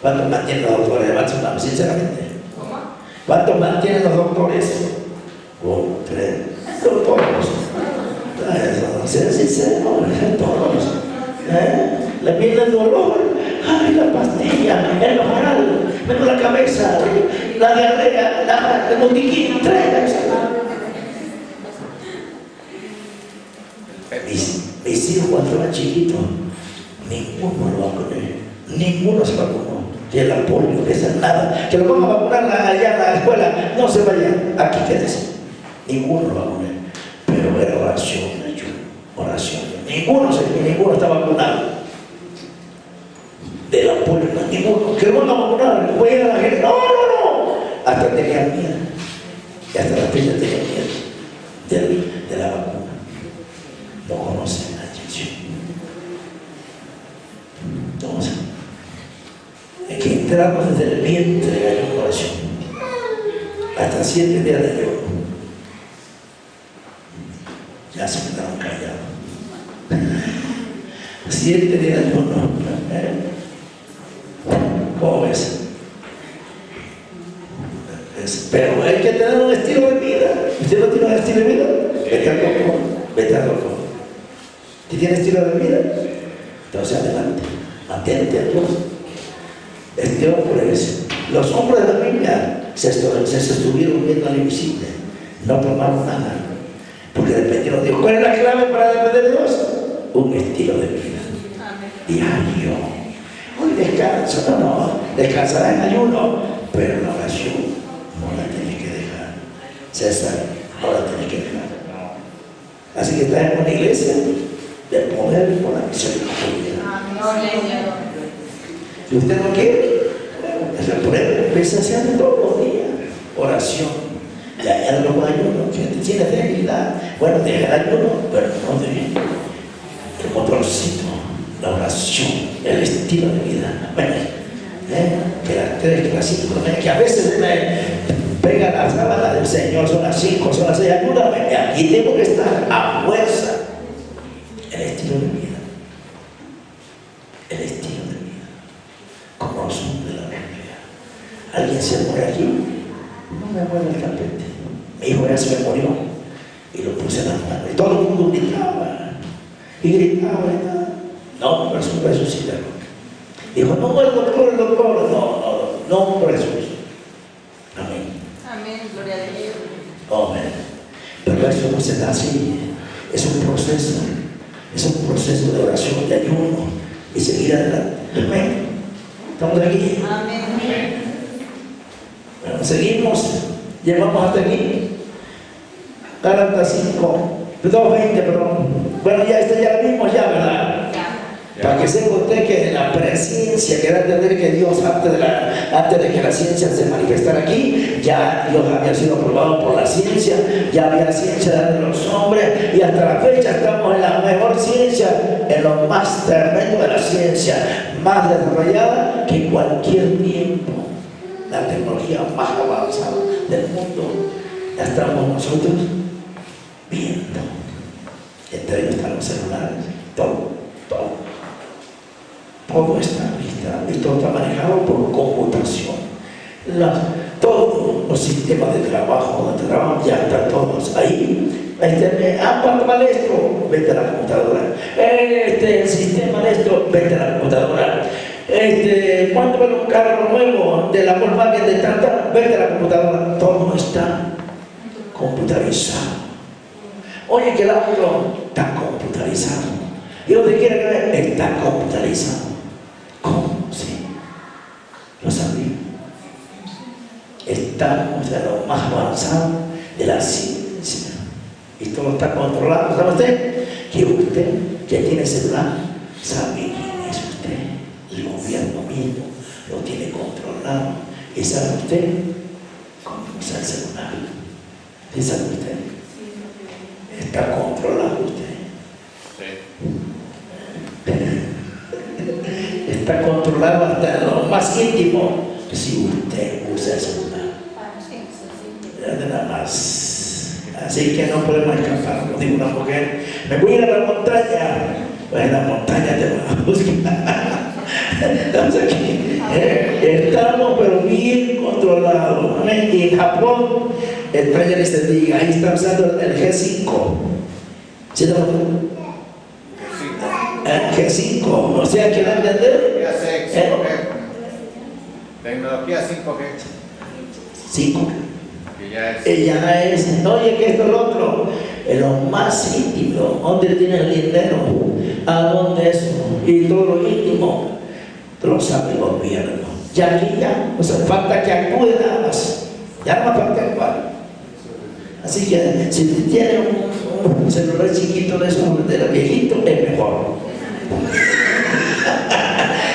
¿Cuántos mantienen los doctores? Levanten su mano, sinceramente. ¿Cuántos mantienen los doctores? 3 doctores. Ser sincero, todos. Le viene el dolor, ay, la pastilla, el oral, menos la cabeza, la diarrea, el botiquín, 3. Mis hijos cuando eran chiquitos, ninguno lo vacuné, ninguno se vacunó. Que el apoyo, que sea nada, que lo van a vacunar allá en la escuela, no se vayan, aquí quédese. Ninguno lo vacuné, pero era oración, oración. Ninguno está vacunado. Del apoyo, ninguno. Que lo van a vacunar, voy a ir a la gente. No. Hasta tenía miedo. Y hasta la fecha tenía miedo de la vacuna. No conocen la inyección. Entonces, hay que entrarnos desde el vientre de la oración. Hasta 7 días de ayuno. Ya se me estaban callados. 7 días de ayuno. ¿Cómo ves? Pero hay que tener un estilo de vida. ¿Usted no tiene un estilo de vida? Vete al loco. Vete al loco. ¿Usted tiene estilo de vida? Entonces adelante. Mantente a Dios. Este hombre es. Los hombres de la Biblia se estuvieron viendo al invisible. No tomaron nada. Porque dependieron de Dios. ¿Cuál es la clave para depender de Dios? Un estilo de vida. Diario. Hoy descanso. No. Descansará en ayuno. Pero la oración no la tienes que dejar. César, no la tienes que dejar. Así que estás en una iglesia de poder por la misericordia. Si usted no quiere, se puede empezar a hacer todos los días oración. Ya luego ayuno. Si usted tiene debilidad, bueno, deja el ayuno, pero no deje el motorcito, la oración, el estilo de vida. Bueno, que las 3, que las 5, que a veces me pega la sábana del Señor, son las 5, son las 6, ayúdame, aquí tengo que estar a fuerza. El estilo de vida. El estilo de vida. Como los hombres de la Biblia. Alguien se muere allí, no me mueve el tapete. Mi hijo ya se me murió y lo puse en las manos. Y todo el mundo gritaba. Y gritaba. No, resucita. Dijo, no, el doctor, no, por Jesús. Amén. Amén, gloria a Dios. Amén. Pero eso no se da así. Es un proceso. Es un proceso de oración, de ayuno y seguir adelante. Amén. ¿Estamos aquí? Amén. Bueno, seguimos. Llevamos hasta aquí. Gálatas 5, 2:20, perdón. Bueno, ya la vimos ya, ¿verdad? Para que sepa usted que la presencia, que da a entender que Dios antes de que la ciencia se manifestara aquí, ya Dios había sido aprobado por la ciencia, ya había ciencia de los hombres, y hasta la fecha estamos en la mejor ciencia, en lo más tremendo de la ciencia, más desarrollada que cualquier tiempo. La tecnología más avanzada del mundo, la estamos nosotros viendo. Entre ellos están los celulares, todo está registrado y todo está manejado por computación. Todos los sistemas de trabajo donde trabajan ya están todos ahí. ¿Cuánto vale esto? Vete a la computadora. El sistema de esto, vete a la computadora. ¿Cuánto vale un carro nuevo de la Volkswagen de tanta? Vete a la computadora. Todo está computarizado. Oye, que el auto está computarizado. Y donde quiera que vea, está computarizado. ¿Cómo? Sí. Lo sabía. Estamos en lo más avanzado de la ciencia. Y todo está controlado. ¿Sabe usted? Que usted, que tiene celular, sabe quién es usted. El gobierno mismo lo tiene controlado. ¿Y sabe usted cómo usa el celular? ¿Sí sabe usted? Está controlado usted. Está controlado hasta lo más íntimo si usted usa el celular. Nada más. Así que no podemos escapar. Como dijo una mujer, me voy a ir a la montaña. Pues en la montaña te vas a buscar. Estamos aquí. Estamos pero bien controlados. Amén. Y en Japón, el trailer se diga, ahí está usando el G5. ¿Sí no? El G5. O sea, ¿quieren entender? Tecnología 5G. 5. Que ya es. Ella es, oye, que esto es lo otro. En lo más íntimo, ¿dónde tienes el dinero? ¿A dónde es? Y todo lo íntimo, lo sabe el gobierno. Ya aquí ya, o sea, falta que actúe nada más. Ya no me falta actuar. Así que si tiene un celular chiquito de esos de los viejitos, es mejor.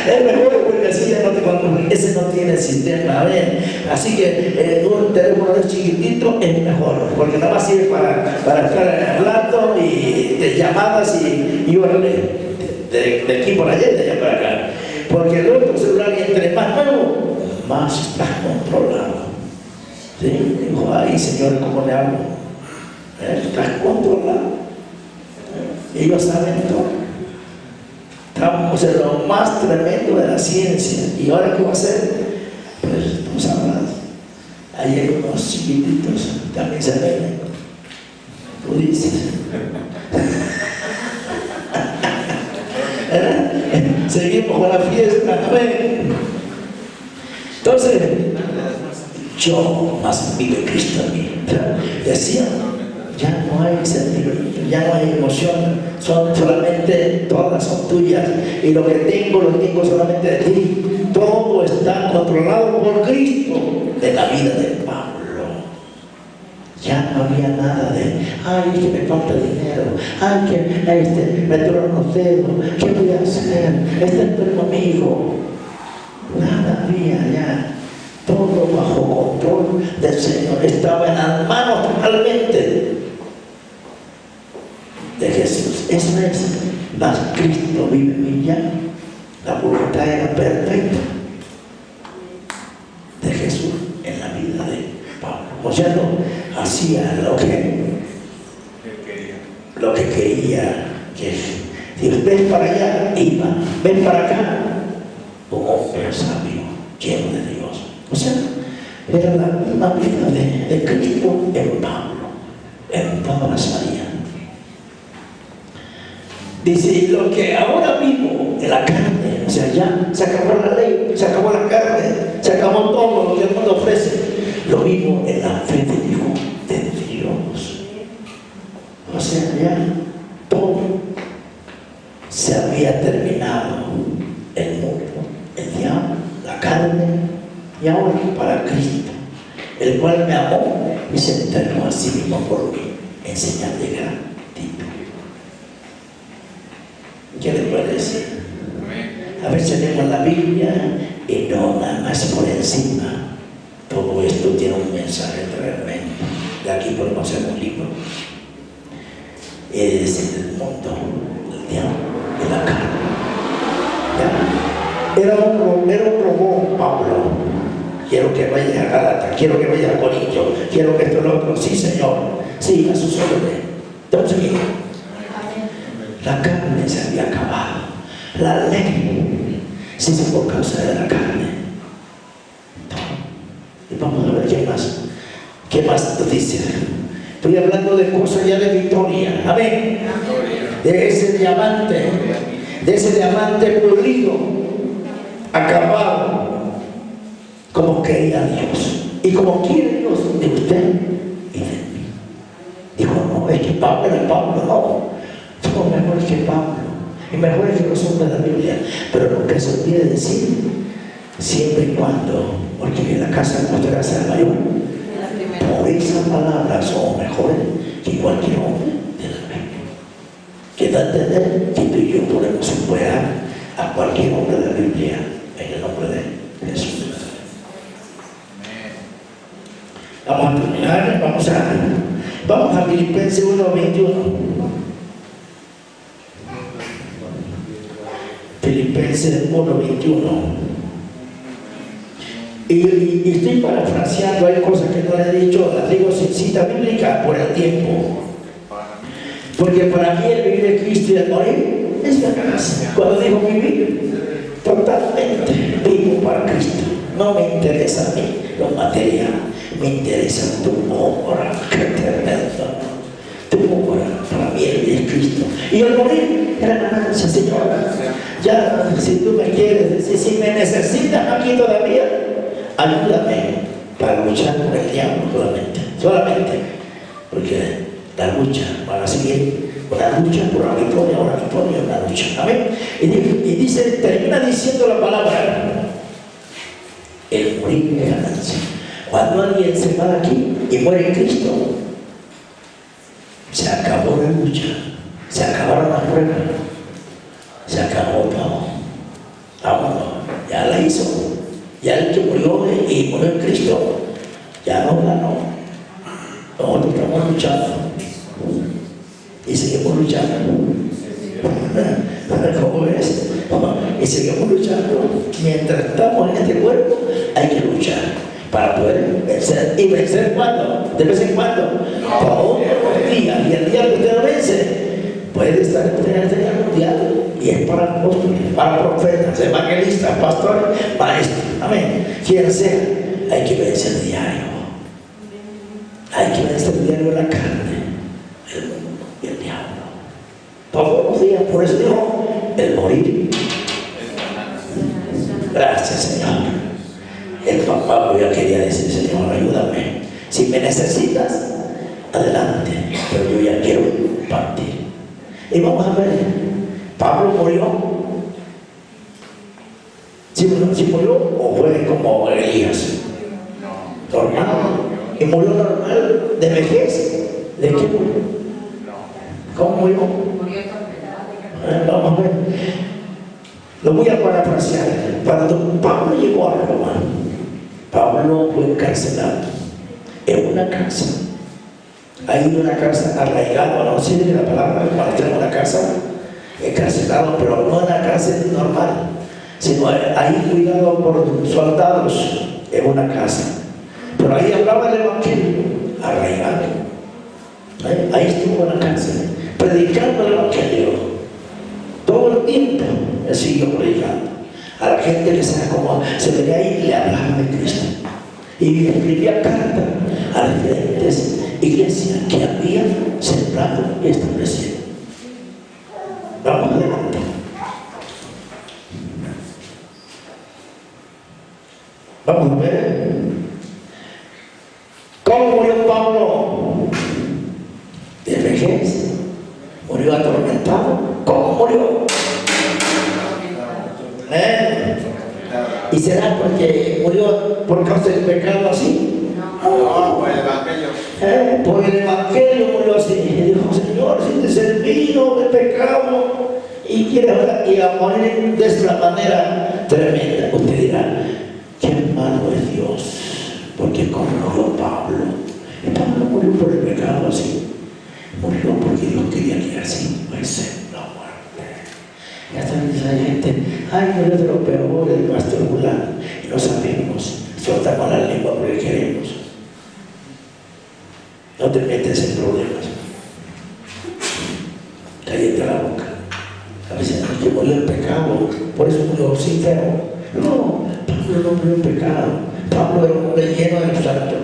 Es mejor porque así ya no te controla. Ese no tiene sistema. Así que un teléfono de chiquitito es mejor, porque nada más sirve para estar hablando y de llamadas y órale, de aquí por allá y de allá para acá. Porque el otro celular, entre más nuevo, más está controlado. ¿Sí? Dijo, ay señor, ¿cómo le hablo? Está controlado. Ellos saben todo. Estamos en lo más tremendo de la ciencia. ¿Y ahora qué va a hacer? Pues tú sabrás. Ahí hay unos chiquititos, también se ven. Tú dices. Seguimos con la fiesta, amén. Entonces, yo más vive Cristo en mí. Decía, ya no hay sentimiento, ya no hay emoción, son solamente, todas son tuyas, y lo que tengo, lo tengo solamente de ti. Todo está controlado por Cristo. De la vida de Pablo ya no había nada de, ay, es que me falta dinero, ay, que me duelen los dedos, ¿qué voy a hacer? Este enfermo amigo. Nada había ya. Todo bajo control del Señor. Estaba en las manos totalmente de Jesús. Eso es. Mas Cristo vive en mí ya. La voluntad era perfecta de Jesús en la vida de Pablo. O sea, no hacía lo que quería. Si ven para allá, iba. Ven para acá. Un hombre sabio, lleno de Dios. O sea, era la misma vida de Cristo en Pablo, en todas las áreas. Dice, lo que ahora vivo en la carne, o sea, ya se acabó la ley, se acabó la carne, se acabó todo lo que el mundo ofrece. Lo vivo en la fe del Hijo de Dios. O sea, ya todo se había terminado. El mundo, el diablo, la carne, y ahora para Cristo, el cual me amó y se entregó a sí mismo por mí, en señal de gratitud. ¿Qué le parece? A veces leemos la Biblia y no nada más por encima. Todo esto tiene un mensaje tremendo. De aquí podemos hacer un libro. Es el mundo, el diablo y la carne. ¿Ya? Era un robot, Pablo. Quiero que vaya a Galata, quiero que vaya a Corinto, quiero que esto lo otro. Sí, Señor. Sí, a sus órdenes. Entonces, la carne se había acabado. La ley se hizo por causa de la carne. Y vamos a ver qué más. ¿Qué más te dice? Estoy hablando de cosas ya de victoria. Amén. De ese diamante pulido, acabado, como quería Dios y como quiere Dios de usted y de mí. Dijo, no, es que Pablo era Pablo, no. Somos mejores que Pablo y mejores que los hombres de la Biblia. Pero nunca se olvide decir, siempre y cuando, porque en la casa de nuestra casa es mayor. Por esa palabra somos mejores que cualquier hombre de la Biblia. Que da a entender que tú y yo podemos superar a cualquier hombre de la Biblia en el nombre de Jesús. Vamos a terminar, vamos a Filipenses 1:21. Filipenses 1:21. Y estoy parafraseando, hay cosas que no le he dicho, las digo sin cita bíblica por el tiempo. Porque para mí el vivir de Cristo y el morir es ganancia. Cuando digo vivir, totalmente vivo para Cristo. No me interesa a mí lo material, me interesa tu obra, que tremendo. Tu obra para mí es Cristo. Y el morir era ganancia, Señor. Ya, si tú me quieres, si me necesitas aquí todavía, ayúdame para luchar con el diablo solamente, porque la lucha para seguir, una lucha por la victoria, una lucha. Amén. Y dice, termina diciendo la palabra, el morir es ganancia. Cuando alguien se va de aquí y muere en Cristo, se acabó la lucha, se acabaron las pruebas, se acabó todo. Vámonos, ya la hizo. Ya el que murió y murió en Cristo, ya no ganó. Nosotros estamos luchando y seguimos luchando. ¿Cómo ves? Y seguimos luchando. Mientras estamos en este cuerpo, hay que luchar para poder vencer. ¿Y vencer cuándo? De vez en cuando. Todos los días. Y el día que usted lo vence, puede estar en el día mundial. Y es para apóstoles, para profetas, evangelistas, pastores, maestros. Amén. Quien sea, hay que vencer diario. Hay que vencer diario la carne, el mundo y el diablo. Todos los días, por eso dijo, el morir. Gracias, Señor. El papá ya quería decir, Señor, ayúdame. Si me necesitas, adelante, pero yo ya quiero partir. Y vamos a ver, Pablo murió. ¿Sí murió o fue como Elías? Normal. ¿Y murió normal de vejez? ¿De qué murió? ¿Cómo murió? Vamos a ver. Lo voy a parafrasear. Cuando Pablo llegó a Roma, Pablo fue encarcelado en una casa. Hay una casa arraigada, no sirve la palabra, cuando tenemos una casa encarcelado, pero no en la cárcel normal, sino ahí cuidado por soldados en una casa. Pero ahí hablaba el evangelio, arraigado. Ahí estuvo en la cárcel, predicando el evangelio. Todo el tiempo él siguió predicando. A la gente que se veía ahí, le hablaba de Cristo. Y escribía cartas a las diferentes iglesias que había sembrado y establecido. Vamos adelante. Vamos a ver. ¿Cómo murió Pablo? De vejez. Murió atormentado. ¿Cómo murió? ¿Y será porque murió por causa del pecado así? No, por el evangelio. Por el evangelio murió así. Y dijo, Señor, si te servido de pecado y quiere ir a morir de esta manera tremenda. Usted dirá, qué malo es Dios, porque como murió Pablo. Y Pablo murió por el pecado así. Murió porque Dios quería que así fuese la muerte. Y hasta veces hay gente, ay, murió de lo peor, el pastor fulano. Y no sabemos, soltamos la lengua porque queremos. No te metes en problemas. Cállate la boca. A veces que murió el pecado, por eso murió sin feo. No, Pablo no murió en pecado. Pablo era un hombre lleno del santo.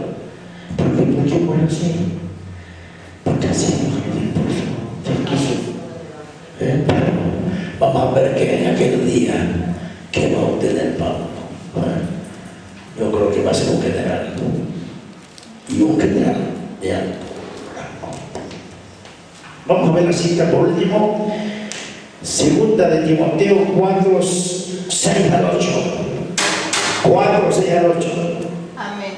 ¿Por qué murió así? Porque así Dios quiso. Vamos a ver que en aquel día que va a obtener Pablo. Yo creo que va a ser un general. Y un general de alto. Vamos a ver la cita por último. Segunda de Timoteo 4, 6 al 8. 4, 6 al 8. Amén.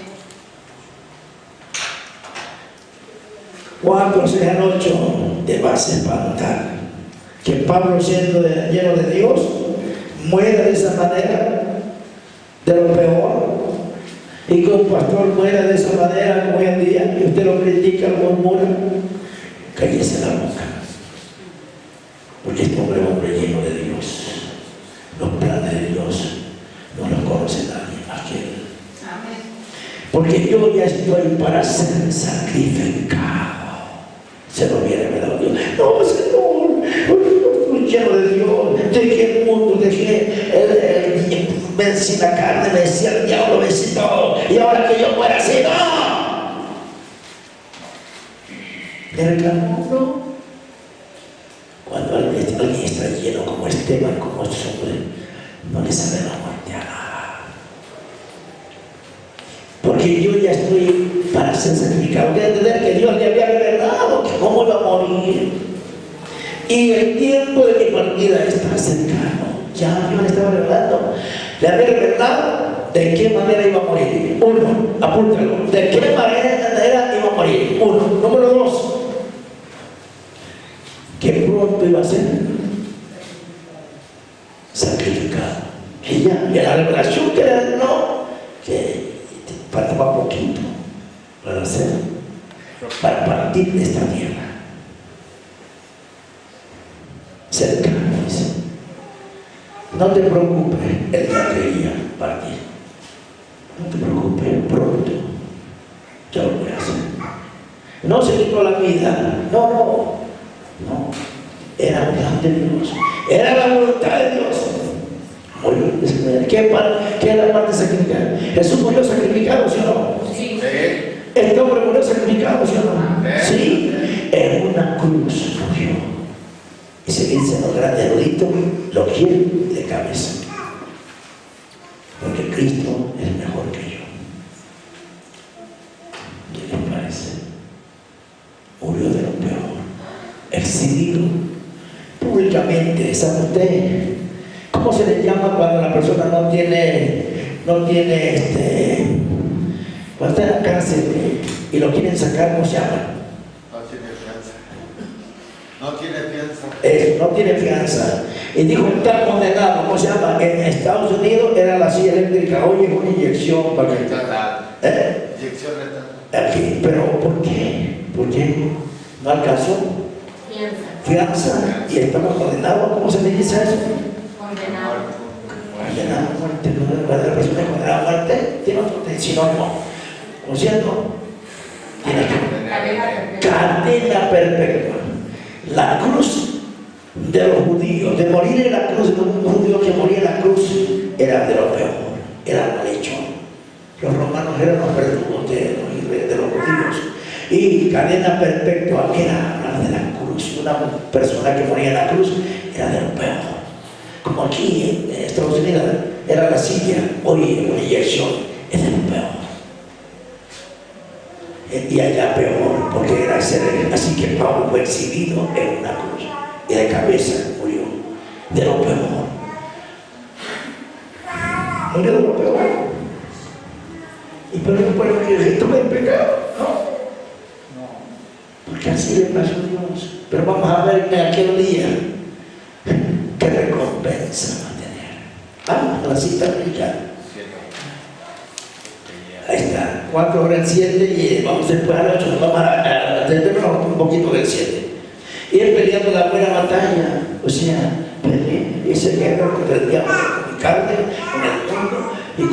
4, 6 al 8. Te vas a espantar. Que Pablo, siendo lleno de Dios, muera de esa manera, de lo peor. Y que un pastor muera de esa manera como hoy en día, y usted lo critica, lo murmura. Cállese la boca. Porque este hombre es un hombre lleno de Dios. Los planes de Dios no los conoce nadie más que él. Amén. Porque yo ya estoy para ser sacrificado. Se lo viene revelado Dios. No, Señor, estoy lleno de Dios. Dejé el mundo, vencí la carne, vencí al diablo, vencí todo. Y ahora que yo muera así, no. El mundo, cuando alguien está lleno como Esteban, como este hombre, no le sabe la muerte a nada. Porque yo ya estoy para ser sacrificado. Quiere entender que Dios le había revelado que cómo iba a morir. Y el tiempo de mi partida está cercano. Ya Dios le estaba revelando. Le había revelado de qué manera iba a morir. 1, apúntalo. De qué manera iba a morir. 1. Número 2. Que pronto iba a ser sacrificado. Y ya, y la revelación que era, no, que faltaba poquito para partir de esta tierra. Cercano, dice. No te preocupes, él ya quería partir. No te preocupes, pronto ya lo voy a hacer. No se quitó la vida, no. Era el plan de Dios, era la voluntad de Dios. Murió de esa manera. ¿Qué es la parte sacrificada? Jesús murió sacrificado, ¿sí o no? Sí. Este hombre murió sacrificado. pecado, ¿sí o no? Sí, en una cruz murió. Y se dice los grandes eruditos, lo quieren de cabeza. Porque Cristo es mejor que yo. ¿Qué les parece? Murió de lo peor, exhibido públicamente. ¿Sabe usted cómo se le llama cuando la persona no tiene cuando está en la cárcel y lo quieren sacar? ¿Cómo se llama? No tiene fianza. No tiene fianza. Y dijo, está condenado. ¿Cómo se llama? En Estados Unidos era la silla eléctrica. Oye, una inyección para que... Inyección letal. Aquí. Pero ¿por qué? ¿Por qué no alcanzó? Fianza. Y estamos condenados. ¿Cómo se le dice eso? Condenado. Condenado a muerte. ¿No? La persona condenada a muerte tiene otro sinónimo. ¿Por cierto? Tiene cadena perpetua. La cruz de los judíos, de morir en la cruz, de un judío que moría en la cruz, era de lo peor, era mal hecho. Los romanos eran los verdugos de los judíos. Y cadena perpetua era hablar de la cruz. Una persona que moría en la cruz era de lo peor. Como aquí en Estados Unidos era la silla, hoy una inyección, es de lo peor. Y allá peor, porque era ser. Así que Pablo fue exhibido en una cruz y de cabeza murió de lo peor. Murió de lo peor. Y pero no puede morir, estuve en pecado, ¿no? Porque así le pasó a Dios. Pero vamos a ver en aquel día qué recompensa va a tener. Vamos a la cita bíblica. Ahí está, 4 horas el 7 y vamos después a las 8, vamos a detenernos un poquito del 7. Y él peleando la buena batalla, o sea, ese guerra contra el diablo, con mi carne, con el mundo y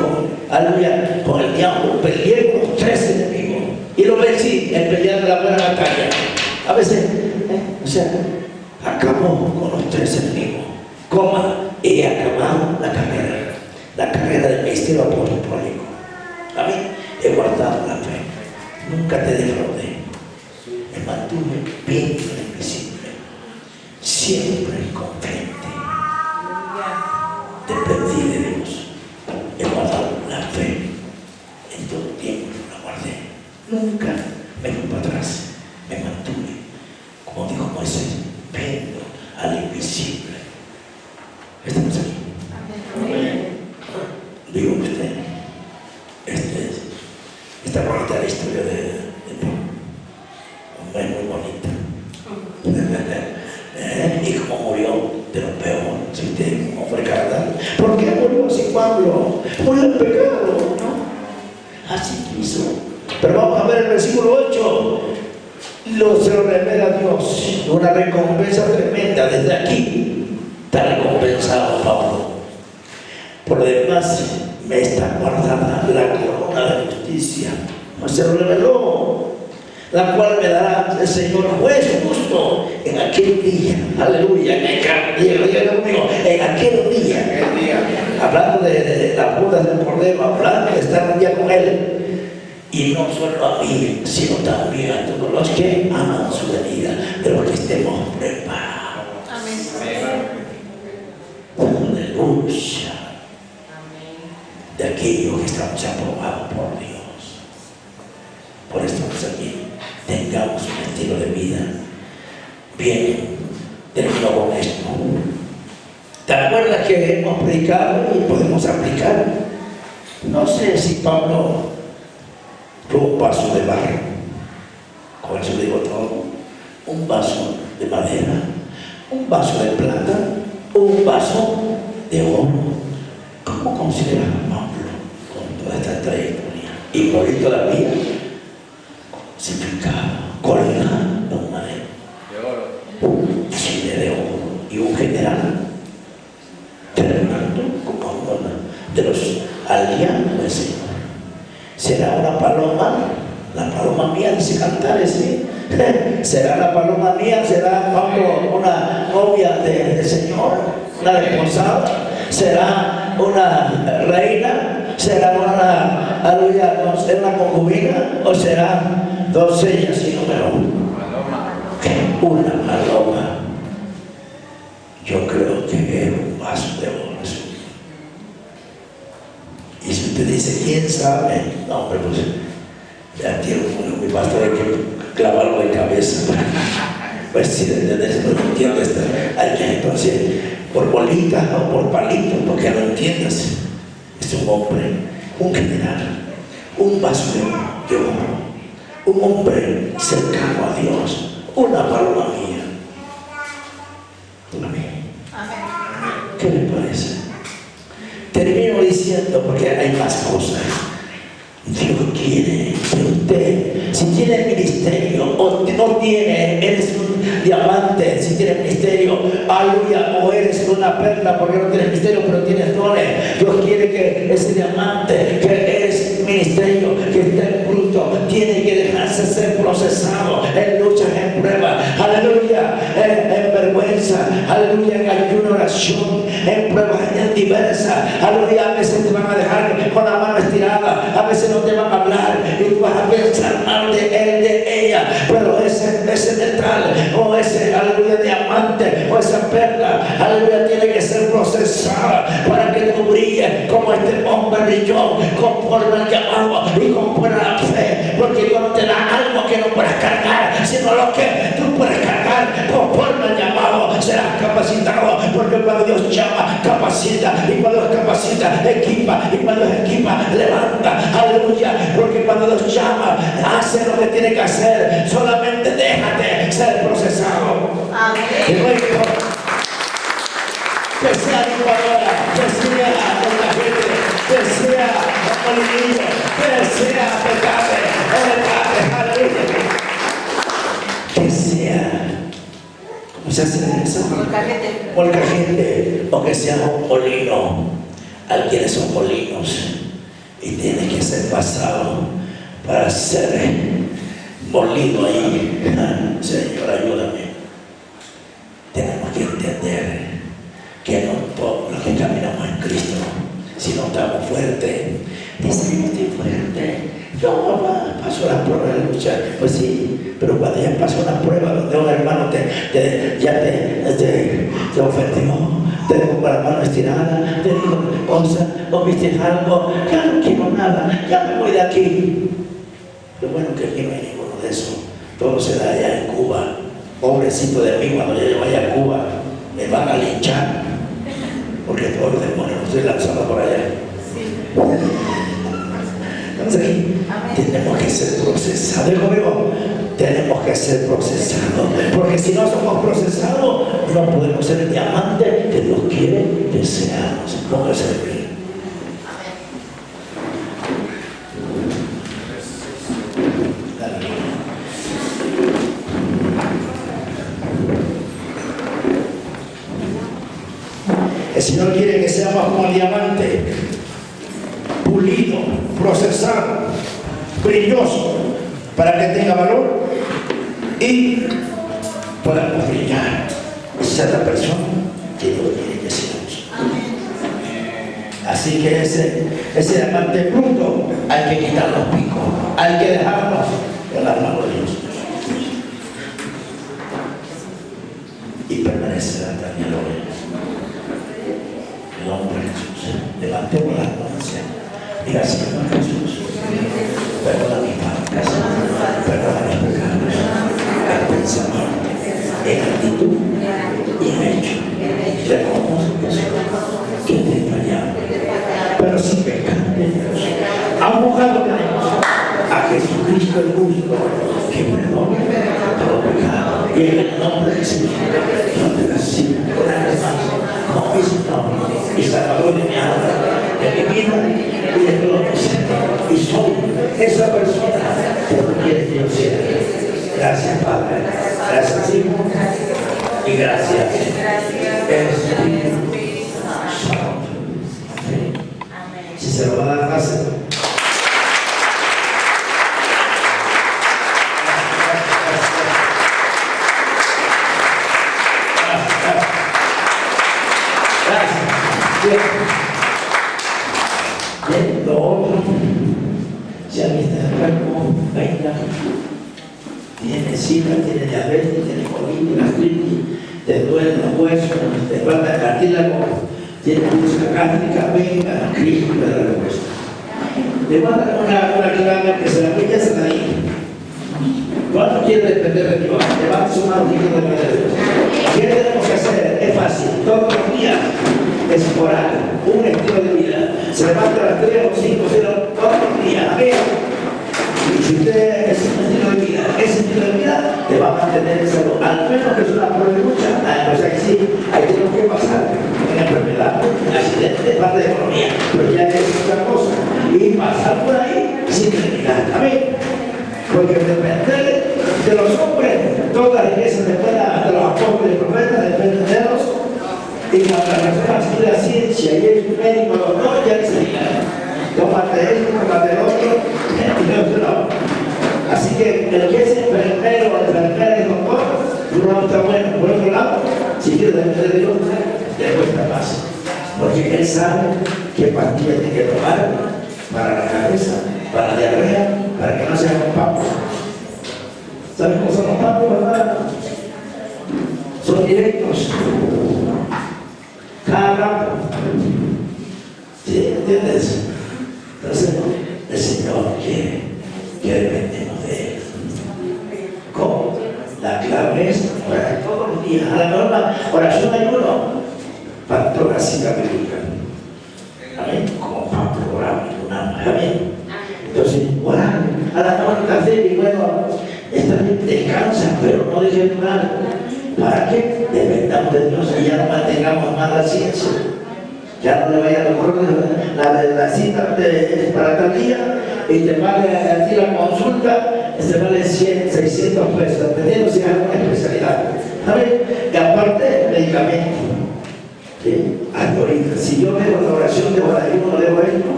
con el diablo, peleé con los 3 enemigos y lo vencí en peleando la buena batalla. A veces, o sea, acabó con los 3 enemigos, y acabamos la carrera del ministerio apostólico. A mí he guardado la fe, nunca te defraudé, me mantuve bien e invisible, siempre confiante, dependí de Dios, he guardado la fe, en todo tiempo la guardé, nunca me fui para atrás, me mantuve, como dijo Moisés, viendo al invisible. ¿Estamos aquí? Digo usted. Esta bonita la historia de hombre muy bonita. Y como murió de lo peor, si usted un hombre carnal. ¿Por qué murió así Pablo? Murió en pecado, ¿no? Así quiso. Pero vamos a ver el versículo 8. Se lo revela Dios. Una recompensa tremenda desde aquí. Está recompensado Pablo. Por lo demás, me está guardada la corona de justicia, pues se lo reveló, la cual me dará el Señor juez justo en aquel día. Aleluya, en aquel día, hablando de la boda del Cordero, hablando de estar un día con Él. Y no solo a mí, sino también a todos los que aman su venida, de los que estemos preparados. Aleluya. De aquellos que estamos aprobados por Dios. Por esto estamos aquí. Tengamos un estilo de vida bien, termino con esto. ¿Te acuerdas que hemos predicado y podemos aplicar? No sé si Pablo tuvo un vaso de barro, con eso digo todo, un vaso de madera, un vaso de plata, un vaso de oro. ¿Cómo considera Pablo con toda esta trayectoria? Y por ahí todavía significaba colgando un madero De oro. Sí, de oro. Y un general terminando como uno de los aliados del Señor. ¿Será una paloma? La paloma mía, dice Cantares, ¿sí? ¿Será la paloma mía? ¿Será Pablo una novia del Señor? ¿Una desposada? ¿Será una reina? ¿Será una concubina? ¿O será Doncella sin número. Una paloma. Yo creo que era un vaso de oro. Y si usted dice, ¿quién sabe? No, pero pues ya tiene mi pastor hay que clavarlo de cabeza. Pues si no entiendo esta. Entonces, por bolitas o por palitos, porque no entiendas. Es un hombre, un general, un vaso de oro, un hombre cercano a Dios, una paloma mía. Amén. ¿Qué le parece? Termino diciendo, porque hay más cosas. Dios quiere que usted, si tiene ministerio o no tiene, eres un diamante, si tienes ministerio, aleluya, o eres una perla porque no tienes ministerio pero tienes dones. Dios quiere que ese diamante, que es ministerio, que está en fruto, tiene que dejarse ser procesado en luchas, en pruebas, aleluya, en vergüenza, aleluya, en ayuno, oración, en pruebas diversas, aleluya. A veces te van a dejar con la mano estirada, a veces no te van a hablar y tú vas a pensar mal de él, de ella, pero ese metal o ese, aleluya, diamante o esa perla, aleluya, tiene que ser procesada para que tú brilles como este hombre brilló, conforme al llamado y conforme a la fe, porque Dios no te da algo que no puedas cargar, sino lo que tú puedes cargar conforme al llamado. Serás capacitado, porque cuando Dios llama, capacita, y cuando Dios capacita, equipa, y cuando Dios equipa, levanta, aleluya, porque cuando Dios llama, hace lo que tiene que hacer, solamente déjate ser procesado. Amén. Y luego, que sea licuadora, que sea la gente, que sea molinillo, que sea pecado, aleluya, que sea, ¿cómo se hace eso? Molcajete, o que sea un molino. Alguien son molinos y tiene que ser pasado para ser molido ahí. Señor, ayúdame. Tenemos que entender que no todos los que caminamos en Cristo, si no estamos fuertes, dicen, yo estoy fuerte, yo paso la prueba de la lucha. Pues sí, pero cuando ya pasó una prueba donde un hermano ya te ofendió, te dejó con la mano estirada, te dijo cosas, no viste algo, ya no quiero nada, ya me voy de aquí. Lo bueno que aquí no hay ninguno de eso. Todo se da allá en Cuba. Pobrecito de mí, cuando yo vaya a Cuba, me van a linchar. Porque todos los demonios los estoy lanzando por allá. Entonces, tenemos que ser procesados. Conmigo, tenemos que ser procesados. Porque si no somos procesados, no podemos ser el diamante que Dios quiere que seamos. Póngase de pie. El Señor quiere que seamos como el diamante, pulido, procesado, brilloso, para que tenga valor y podamos brillar. Esa es la persona que Dios quiere que seamos. Así que ese diamante bruto hay que quitar los picos, hay que dejarlos en las manos de Dios. Y permanecer hasta el día de hoy. En el nombre de Jesús, levantemos las manos. Diga, Señor Jesús, perdona mis faltas, perdona mis pecados, en pensamiento, en actitud y en hecho. Reconozco que te he fallado, pero sin pecar de Dios. Abogado tenemos a Jesucristo el justo, que perdone todo pecado. Y en el nombre de Jesús, no te recibo con las manos, como mi Señor y Salvador de mi alma, de mi vida y de todo mi ser. Y soy esa persona que no quiere que yo sea. Gracias, Padre. Gracias, Hijo. Y gracias, Espíritu Santo. Si se lo va a dar, hácelo. Bien, lo otro, si alguien está enfermo, venga. medicina, tiene diabetes, tiene colitis, gastritis, te duelen los huesos, te falta cartílago, tiene música gástrica, venga, Cristo de la respuesta. Le voy a dar una clave que se la voy a hacer ahí. ¿Cuánto quiere depender de Dios? Levante su mano y de Dios. ¿Qué tenemos que hacer? Es fácil. Todos los días es orar, un estilo de vida. Se levanta a las 3 o 5, 0, todos los días. Amén. Y si usted es un estilo de vida, ese estilo de vida te va a mantener en salud. Al menos que es una prueba de lucha. Pues ahí sí, ahí tenemos que pasar en enfermedad, en accidente, parte de economía. Pero ya es otra cosa. Y pasar por ahí sin terminar. Amén. Porque depender de los hombres, toda la iglesia depende de los apóstoles y profetas, depende de ellos. Y cuando la persona estudia ciencia y es un médico, doctor, ya les diga, tómate esto, tómate el otro, y otro no. Así que el que es enfermero, enfermera y doctor, uno no está bueno. Por otro lado, si quiere depender de Dios, le cuesta más. Porque él sabe qué pastillas tiene que tomar para la cabeza, para la diarrea, para que no se hagan papos. ¿Saben cómo son los papos, verdad? Son directos. Cada rato. ¿Sí? ¿Entiendes? Entonces, el Señor quiere que dependemos de Él. ¿Cómo? La clave es orar todos los días. A la mejor la oración ayuno. Pastora cita bíblica. Amén. Como Pablo oraba y oramos. Amén. Entonces, orar. A la mejor está débil y bueno, está bien, descansa, pero no deje de orar. ¿Para qué? Dependamos de Dios y ya no mantengamos más la ciencia. Ya no le vaya a lo mejor la cita para tal día y te vale a ti la consulta, te vale 100, 600 pesos, dependiendo si hay alguna especialidad. ¿Sabes? Y aparte, medicamento. ¿Sí? Hasta ahorita, si yo veo la oración de ayuno, no debo esto.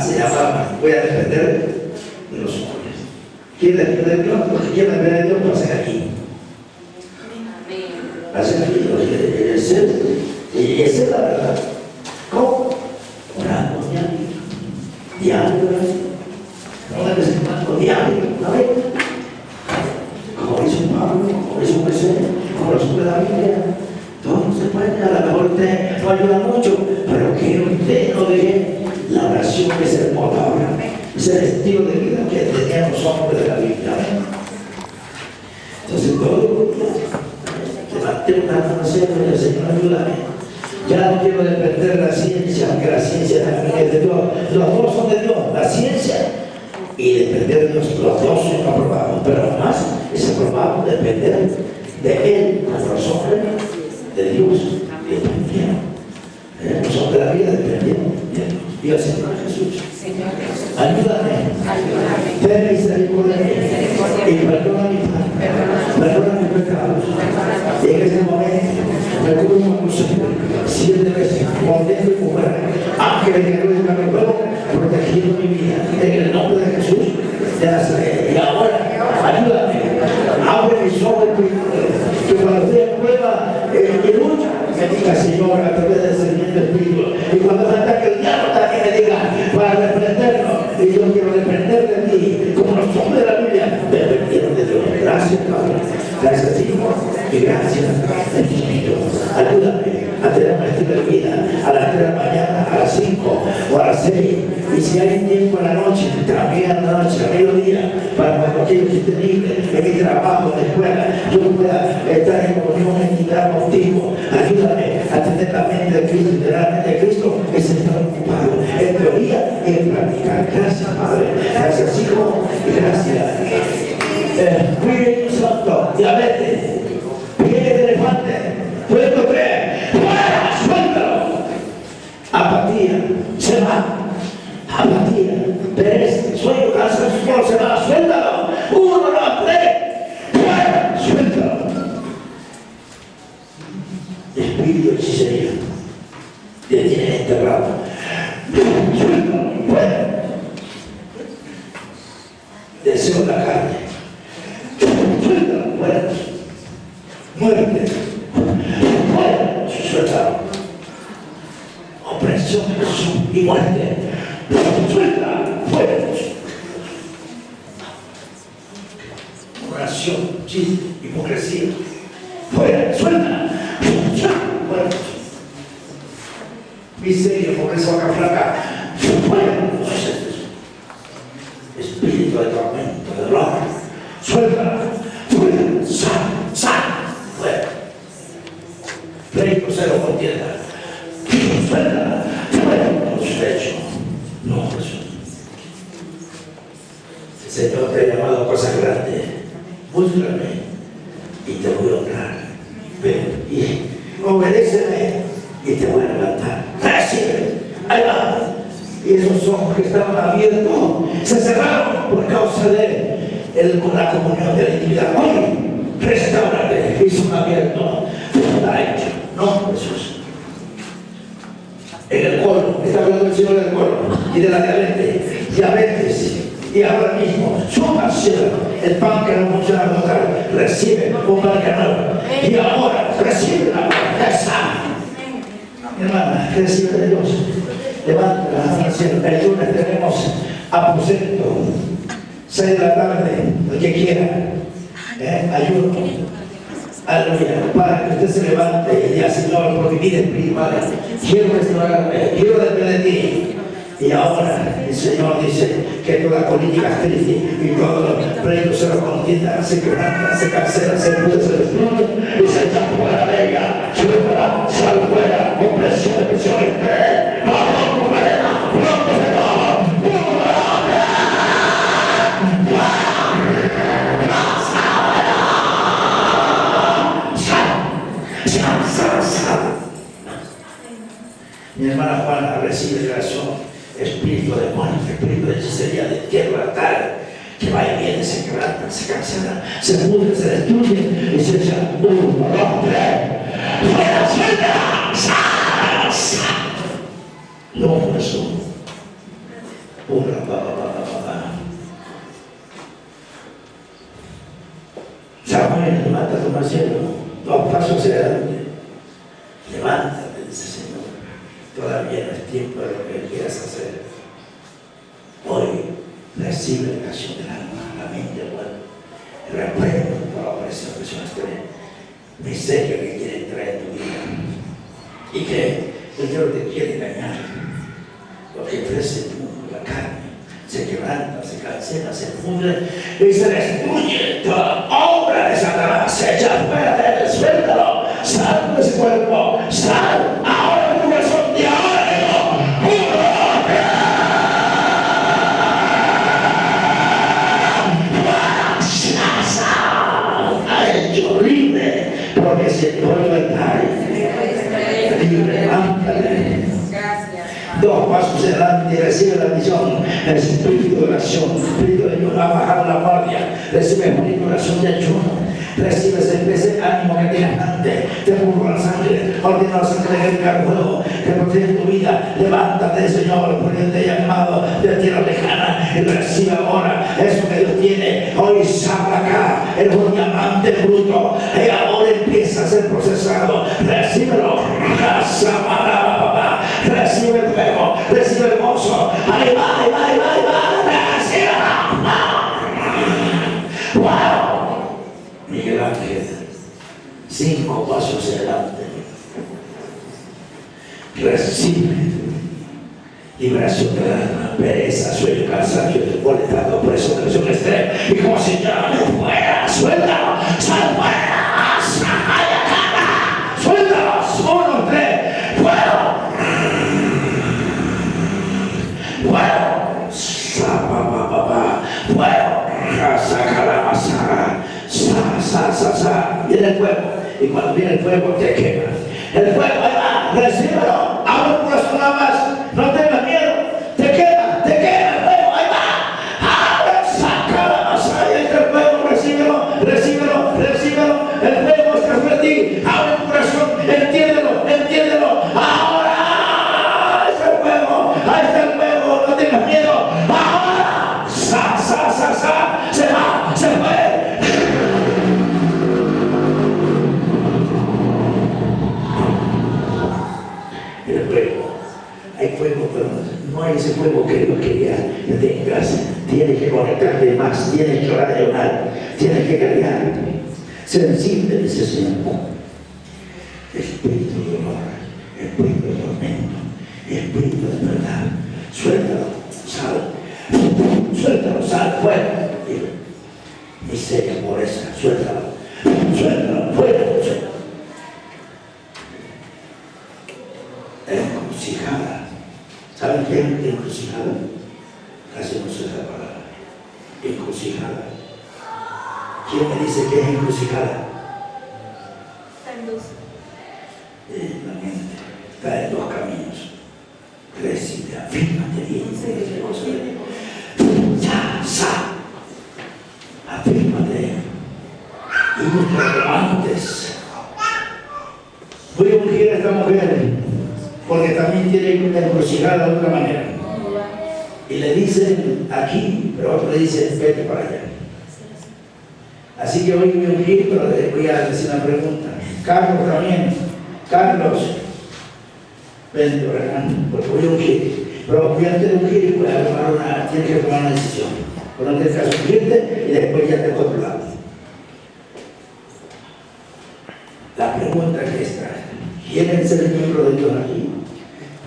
Se llama, voy a depender de los hombres. ¿Quién depende de Dios? Porque quien depende de Dios lo hace aquí. Hacen aquí, y esa es la verdad. ¿Cómo? Orando diario. No debe ser más diario. ¿No ves? Como dice Pablo, como dice Moisés, como lo sube la Biblia. Todo se puede, a lo mejor usted no ayuda mucho, pero que usted no deje la oración que es el modo ahora. Es el estilo de vida que tenían los hombres de la Biblia. Entonces, todos los días, levante una mano siempre y el Señor ayúdame. Ya no quiero depender de la ciencia, que la ciencia también es de Dios. Los dos son de Dios, la ciencia y depender de Dios. Los dos son aprobados, pero más es aprobado depender de Él, como los hombres de Dios dependieron. Los hombres de la vida dependieron de Dios. Y el Señor Jesús, ayúdame, ten misericordia de mí y perdona mi pecado, perdona mis pecados. Y en ese momento me cubro con su 7 veces, contento y mujer, ángeles de luz me recuerdo, protegiendo mi vida en el nombre de Jesús de Nazaret. Y ahora, ayúdame, abre mis ojos espirituales, que cuando esté en prueba y lucha, me diga, Señor, a través del discernimiento espiritual. Y cuando me ataque el diablo, también me diga, para reprendernos. Y yo quiero depender de ti, como los hombres de la Biblia, dependieron de Dios. Gracias, Padre. Gracias, Hijo. Y gracias, Espíritu. Ayúdame a tener un estilo de vida a las 3 de la mañana, a las 5 o a las 6. Y si hay tiempo en la noche, también en la noche, a mediodía, para cuando aquellos que estén libres en mi trabajo, en la escuela, yo pueda estar en comunión, en intimidad contigo. Ayúdame a tener la mente de Cristo, y la mente de Cristo es estar ocupado en teoría y en practicar. Gracias, Padre. Gracias, Hijo. Y gracias. Espíritu Santo, diabetes, pies de elefante, puesto 3, ¡fuera! ¡Suéltalo! Apatía, se va. Apatía, pereza, sueño, cansancio, se va. ¡Suéltalo! 1, 2, 3, ¡fuera! ¡Suéltalo! Espíritu de hechicería, te tiene enterrado. Suéltalo, fuera. Deseo la carne. Suéltalo, fuera. Muerte. Fuera. Suéltalo. Opresión y muerte. Suéltalo, fuera. contaminación, chisme, hipocresía. Fuera, suelta. Fuera. Miseria, pobreza, vaca flaca. Fuera. Espíritu de tormento, de dolor. Suelta. Fuera. Sal. Fuera. Pleito, cero, contienda. Suelta. Fuera. Satisfecho. No, Jesús. El Señor te ha llamado a cosas grandes. Búscame y te voy a honrar. Ven y obedéceme y te voy a levantar. Recibe. Ahí va. Y esos ojos que estaban abiertos se cerraron por causa de la comunión de la intimidad. Hoy, restaurate y son abiertos. Está hecho. No, Jesús. En el colon, está hablando el Señor del colon y de la diabetes. Y ahora mismo, suma el pan que no funciona como tal, recibe un pan que no. Y ahora, recibe la promesa. Mi hermana, recibe de Dios. Levanta la mano al cielo. El lunes tenemos aposento. 6 de la tarde, el que quiera. Ayuno. Aleluya. Para que usted se levante y diga, Señor, por mi vida espiritual, quiero restaurarme, quiero depender de ti. Y ahora el Señor dice que toda política triste y todos los pleitos se los contiendan, se quebrantan, se cancelan, se pudren, se destruyen y se echan fuera de ella. Suelta, sal fuera, opresión de prisiones. Mi hermana Juana recibe oración. Espíritu de muerte, espíritu de hechicería, de tierra tal, que va y viene, se quebranta, se cancela, se pudre, se destruye y se echa un hombre. ¡Fuera, suelta! ¡Sal! No, Jesús. Samuel, levanta tu marciano, 2 pasos hacia adelante. Levántate, dice el Señor. Todavía no es tiempo de lo que quieras hacer. Hoy recibe la oración del alma, la mente, el cuerpo. Reprende toda la opresión que son miseria que quiere entrar en tu vida. Y que el Dios te quiere engañar. Lo que ofrece el mundo, la carne, se quebranta, se cancela, se pudre y se destruye toda obra de Satanás. Se echa fuera de él, suéltalo. Sal de ese cuerpo, sal ahora de tu corazón. Y ahora ha hecho libre, porque se te vuelve a estar libre. Levántate. 2 pasos adelante y recibe la bendición. El espíritu de oración, el espíritu de ayuno, ha bajado la guardia. Recibe el espíritu de oración de ayuno. Recibe ese ánimo que tienes antes. Te pongo la sangre, ordena la sangre de fuego que protege tu vida. Levántate, Señor, por el te llamado de tierra lejana y recibe ahora eso que Dios tiene. Hoy saca acá el buen diamante bruto y ahora empieza a ser procesado. Recíbelo. Recibe el fuego, recibe el gozo. Ahí va. Recíbelo. ¡Wow! Miguel Ángel, 5 pasos adelante. Recibe liberación del alma, pereza, sueño, cansancio, boletado, opresión, depresión extrema. Y como si ya fuera, suéltalo, sal fuera, suéltalo, 1, 3, viene el fuego, y cuando viene el fuego te quema. El fuego, ahí va, recíbelo, abre tu corazón nada más, no tengas miedo, te quema el fuego, ahí va, abre, saca la masa, ahí está el fuego, recíbelo, el fuego está sobre ti, abre tu corazón, entiéndelo, ahora está el fuego, no tengas miedo, ahora, se fue. tienes que conectarte más, tienes que orar y orar, tienes que callar. Sensible, dice el Señor. Espíritu de dolor, espíritu de tormento, espíritu de verdad. Suéltalo, sal. Suéltalo, sal, fuera. Miseria, pobreza, suéltalo. Suéltalo, fuera, suéltalo. Encrucijada. ¿Saben qué es encrucijada? Casi no se da palabra. Encrucijada. ¿Quién me dice que es encrucijada? La mente está en dos caminos. Resiste, afírmate bien. Afírmate. Y busca antes. Voy a ungir a esta mujer porque también tiene una encrucijada de otra manera. Y le dicen aquí, pero otro le dice vete para allá. Así que hoy voy a ungir, pero les voy a decir una pregunta. Carlos también. Carlos, ven, porque voy a ungir. Pero voy a ungir y voy a tomar tienes que tomar una decisión. Pero no tienes que ungirte y después ya te controlamos. La pregunta que está, ¿quieren ser miembro de Dios aquí?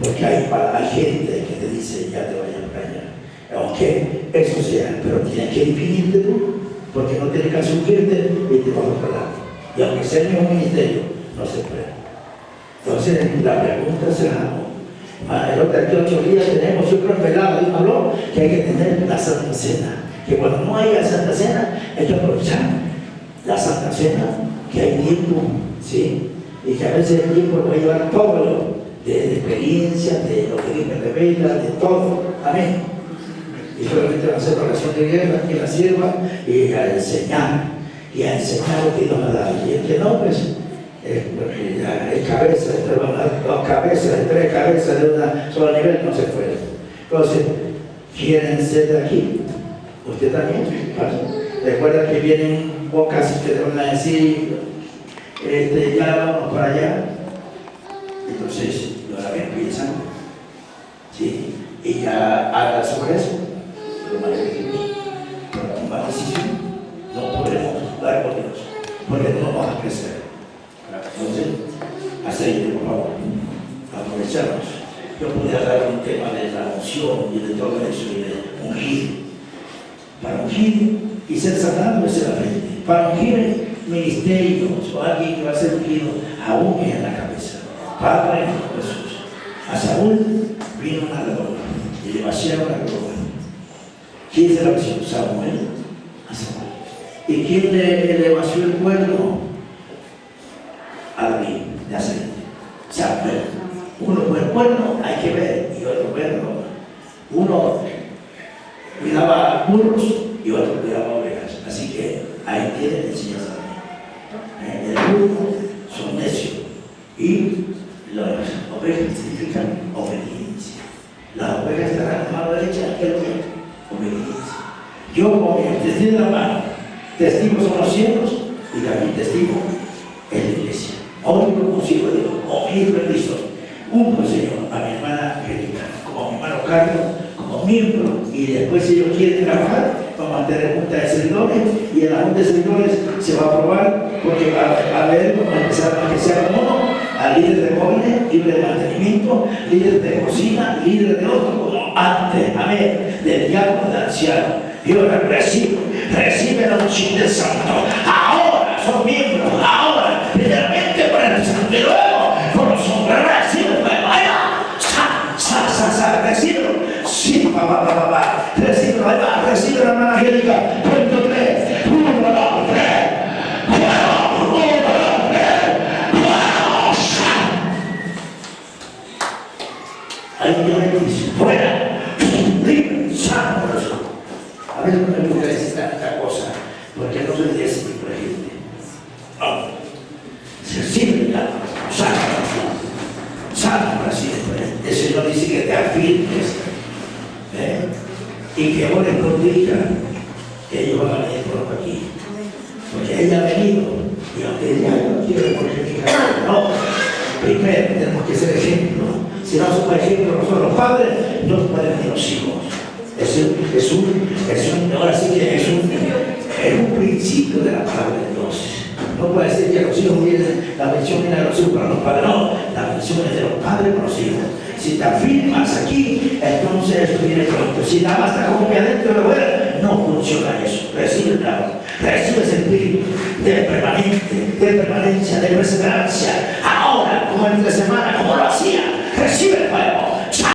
Porque hay gente que te dice, ya te vayas para allá. Aunque eso sea, pero tienes que definirte tú, porque no tienes que ungirte y te vas a parar. Y aunque sea el mismo ministerio, no se puede. Entonces, la pregunta será, el otro aquí 8 días tenemos otro velado y habló que hay que tener la Santa Cena. Que cuando no haya Santa Cena, hay que aprovechar la Santa Cena, que hay tiempo, ¿sí? Y que a veces el tiempo puede llevar todo de experiencia, de lo que Dios me revela, de todo. Amén. Y solamente va a hacer oración de guerra, que la sirva y a enseñar lo que Dios me da. Y el que no, pues, es cabeza, dos cabezas, 3 cabezas de una sola nivel, no se puede. Entonces, ¿quieren ser de aquí? Usted también. Recuerda que vienen bocas que te van a decir, ya vamos para allá. Entonces, ahora bien piensan, ¿sí? Y ya habla sobre eso. Pero tomar decisión, no podemos dar con Dios, porque no vamos a crecer. Entonces, aceite, por favor, aprovechamos. Yo podría dar un tema de la unción y de todo eso y de ungir. Para ungir y ser sanado es ser la frente. Para ungir ministerios o alguien que va a ser ungido, aún en la cabeza. Padre Jesús. A Saúl vino una gloria y le vaciaron la gloria. ¿Quién se la vació? Samuel. A Samuel. ¿Y quién le vació el cuerno? A David, de aceite. Samuel. Uno por el cuerno hay que ver y otro verlo. Uno cuidaba burros y otro cuidaba ovejas. Así que ahí tienen enseñanza también. El burro son necios y las ovejas significan obediencia. Las ovejas estarán a la mano derecha, el bien, obediencia. Yo con mi testigo en la mano, testigos son los cielos y también testigo en la iglesia. Hoy como hijo de Dios, como hijo de Cristo, un Señor a mi hermana Angélica, como a mi hermano Carlos, como miembro, y después si ellos quieren trabajar, vamos a tener junta de servidores, y en la junta de servidores se va a aprobar, porque va a haber, vamos a empezar a que sea como a líderes de jóvenes, líderes de mantenimiento, líderes de cocina, líderes de otro, como antes, amén, del diácono, del anciano. Y ahora recibe la unción del Santo. Ahora son miembros, ahora, primeramente para el Santo, y luego con los hombres reciben, vaya, reciben, sí, reciben, reciben la hermana Angélica, cuento 3, 1, 2, 3, ahí viene dice, fuera, libre, sano por eso. A veces no me gusta decir tanta cosa, porque no soy de ese tipo de gente. No. Se sirve la sano para siempre. El Señor dice que te afirmes y que ores por tu hija, que ellos van a venir por aquí. Porque ella ha venido, y aunque ella no quiere porque mi hija no, primero tenemos que ser ejemplo. Si no somos ejemplos nosotros los padres, no pueden venir los hijos. Ahora sí que es un principio de la palabra de Dios. No puede decir que los hijos vienen, la bendición viene a los hijos para los padres. No, la bendición es de los padres para los hijos. Si te afirmas aquí, entonces esto viene pronto. Si nada más está como que adentro de la mujer, no funciona eso. Recibe el amor, recibe ese espíritu de permanencia, de perseverancia. Ahora, como entre semana, como lo hacía, recibe el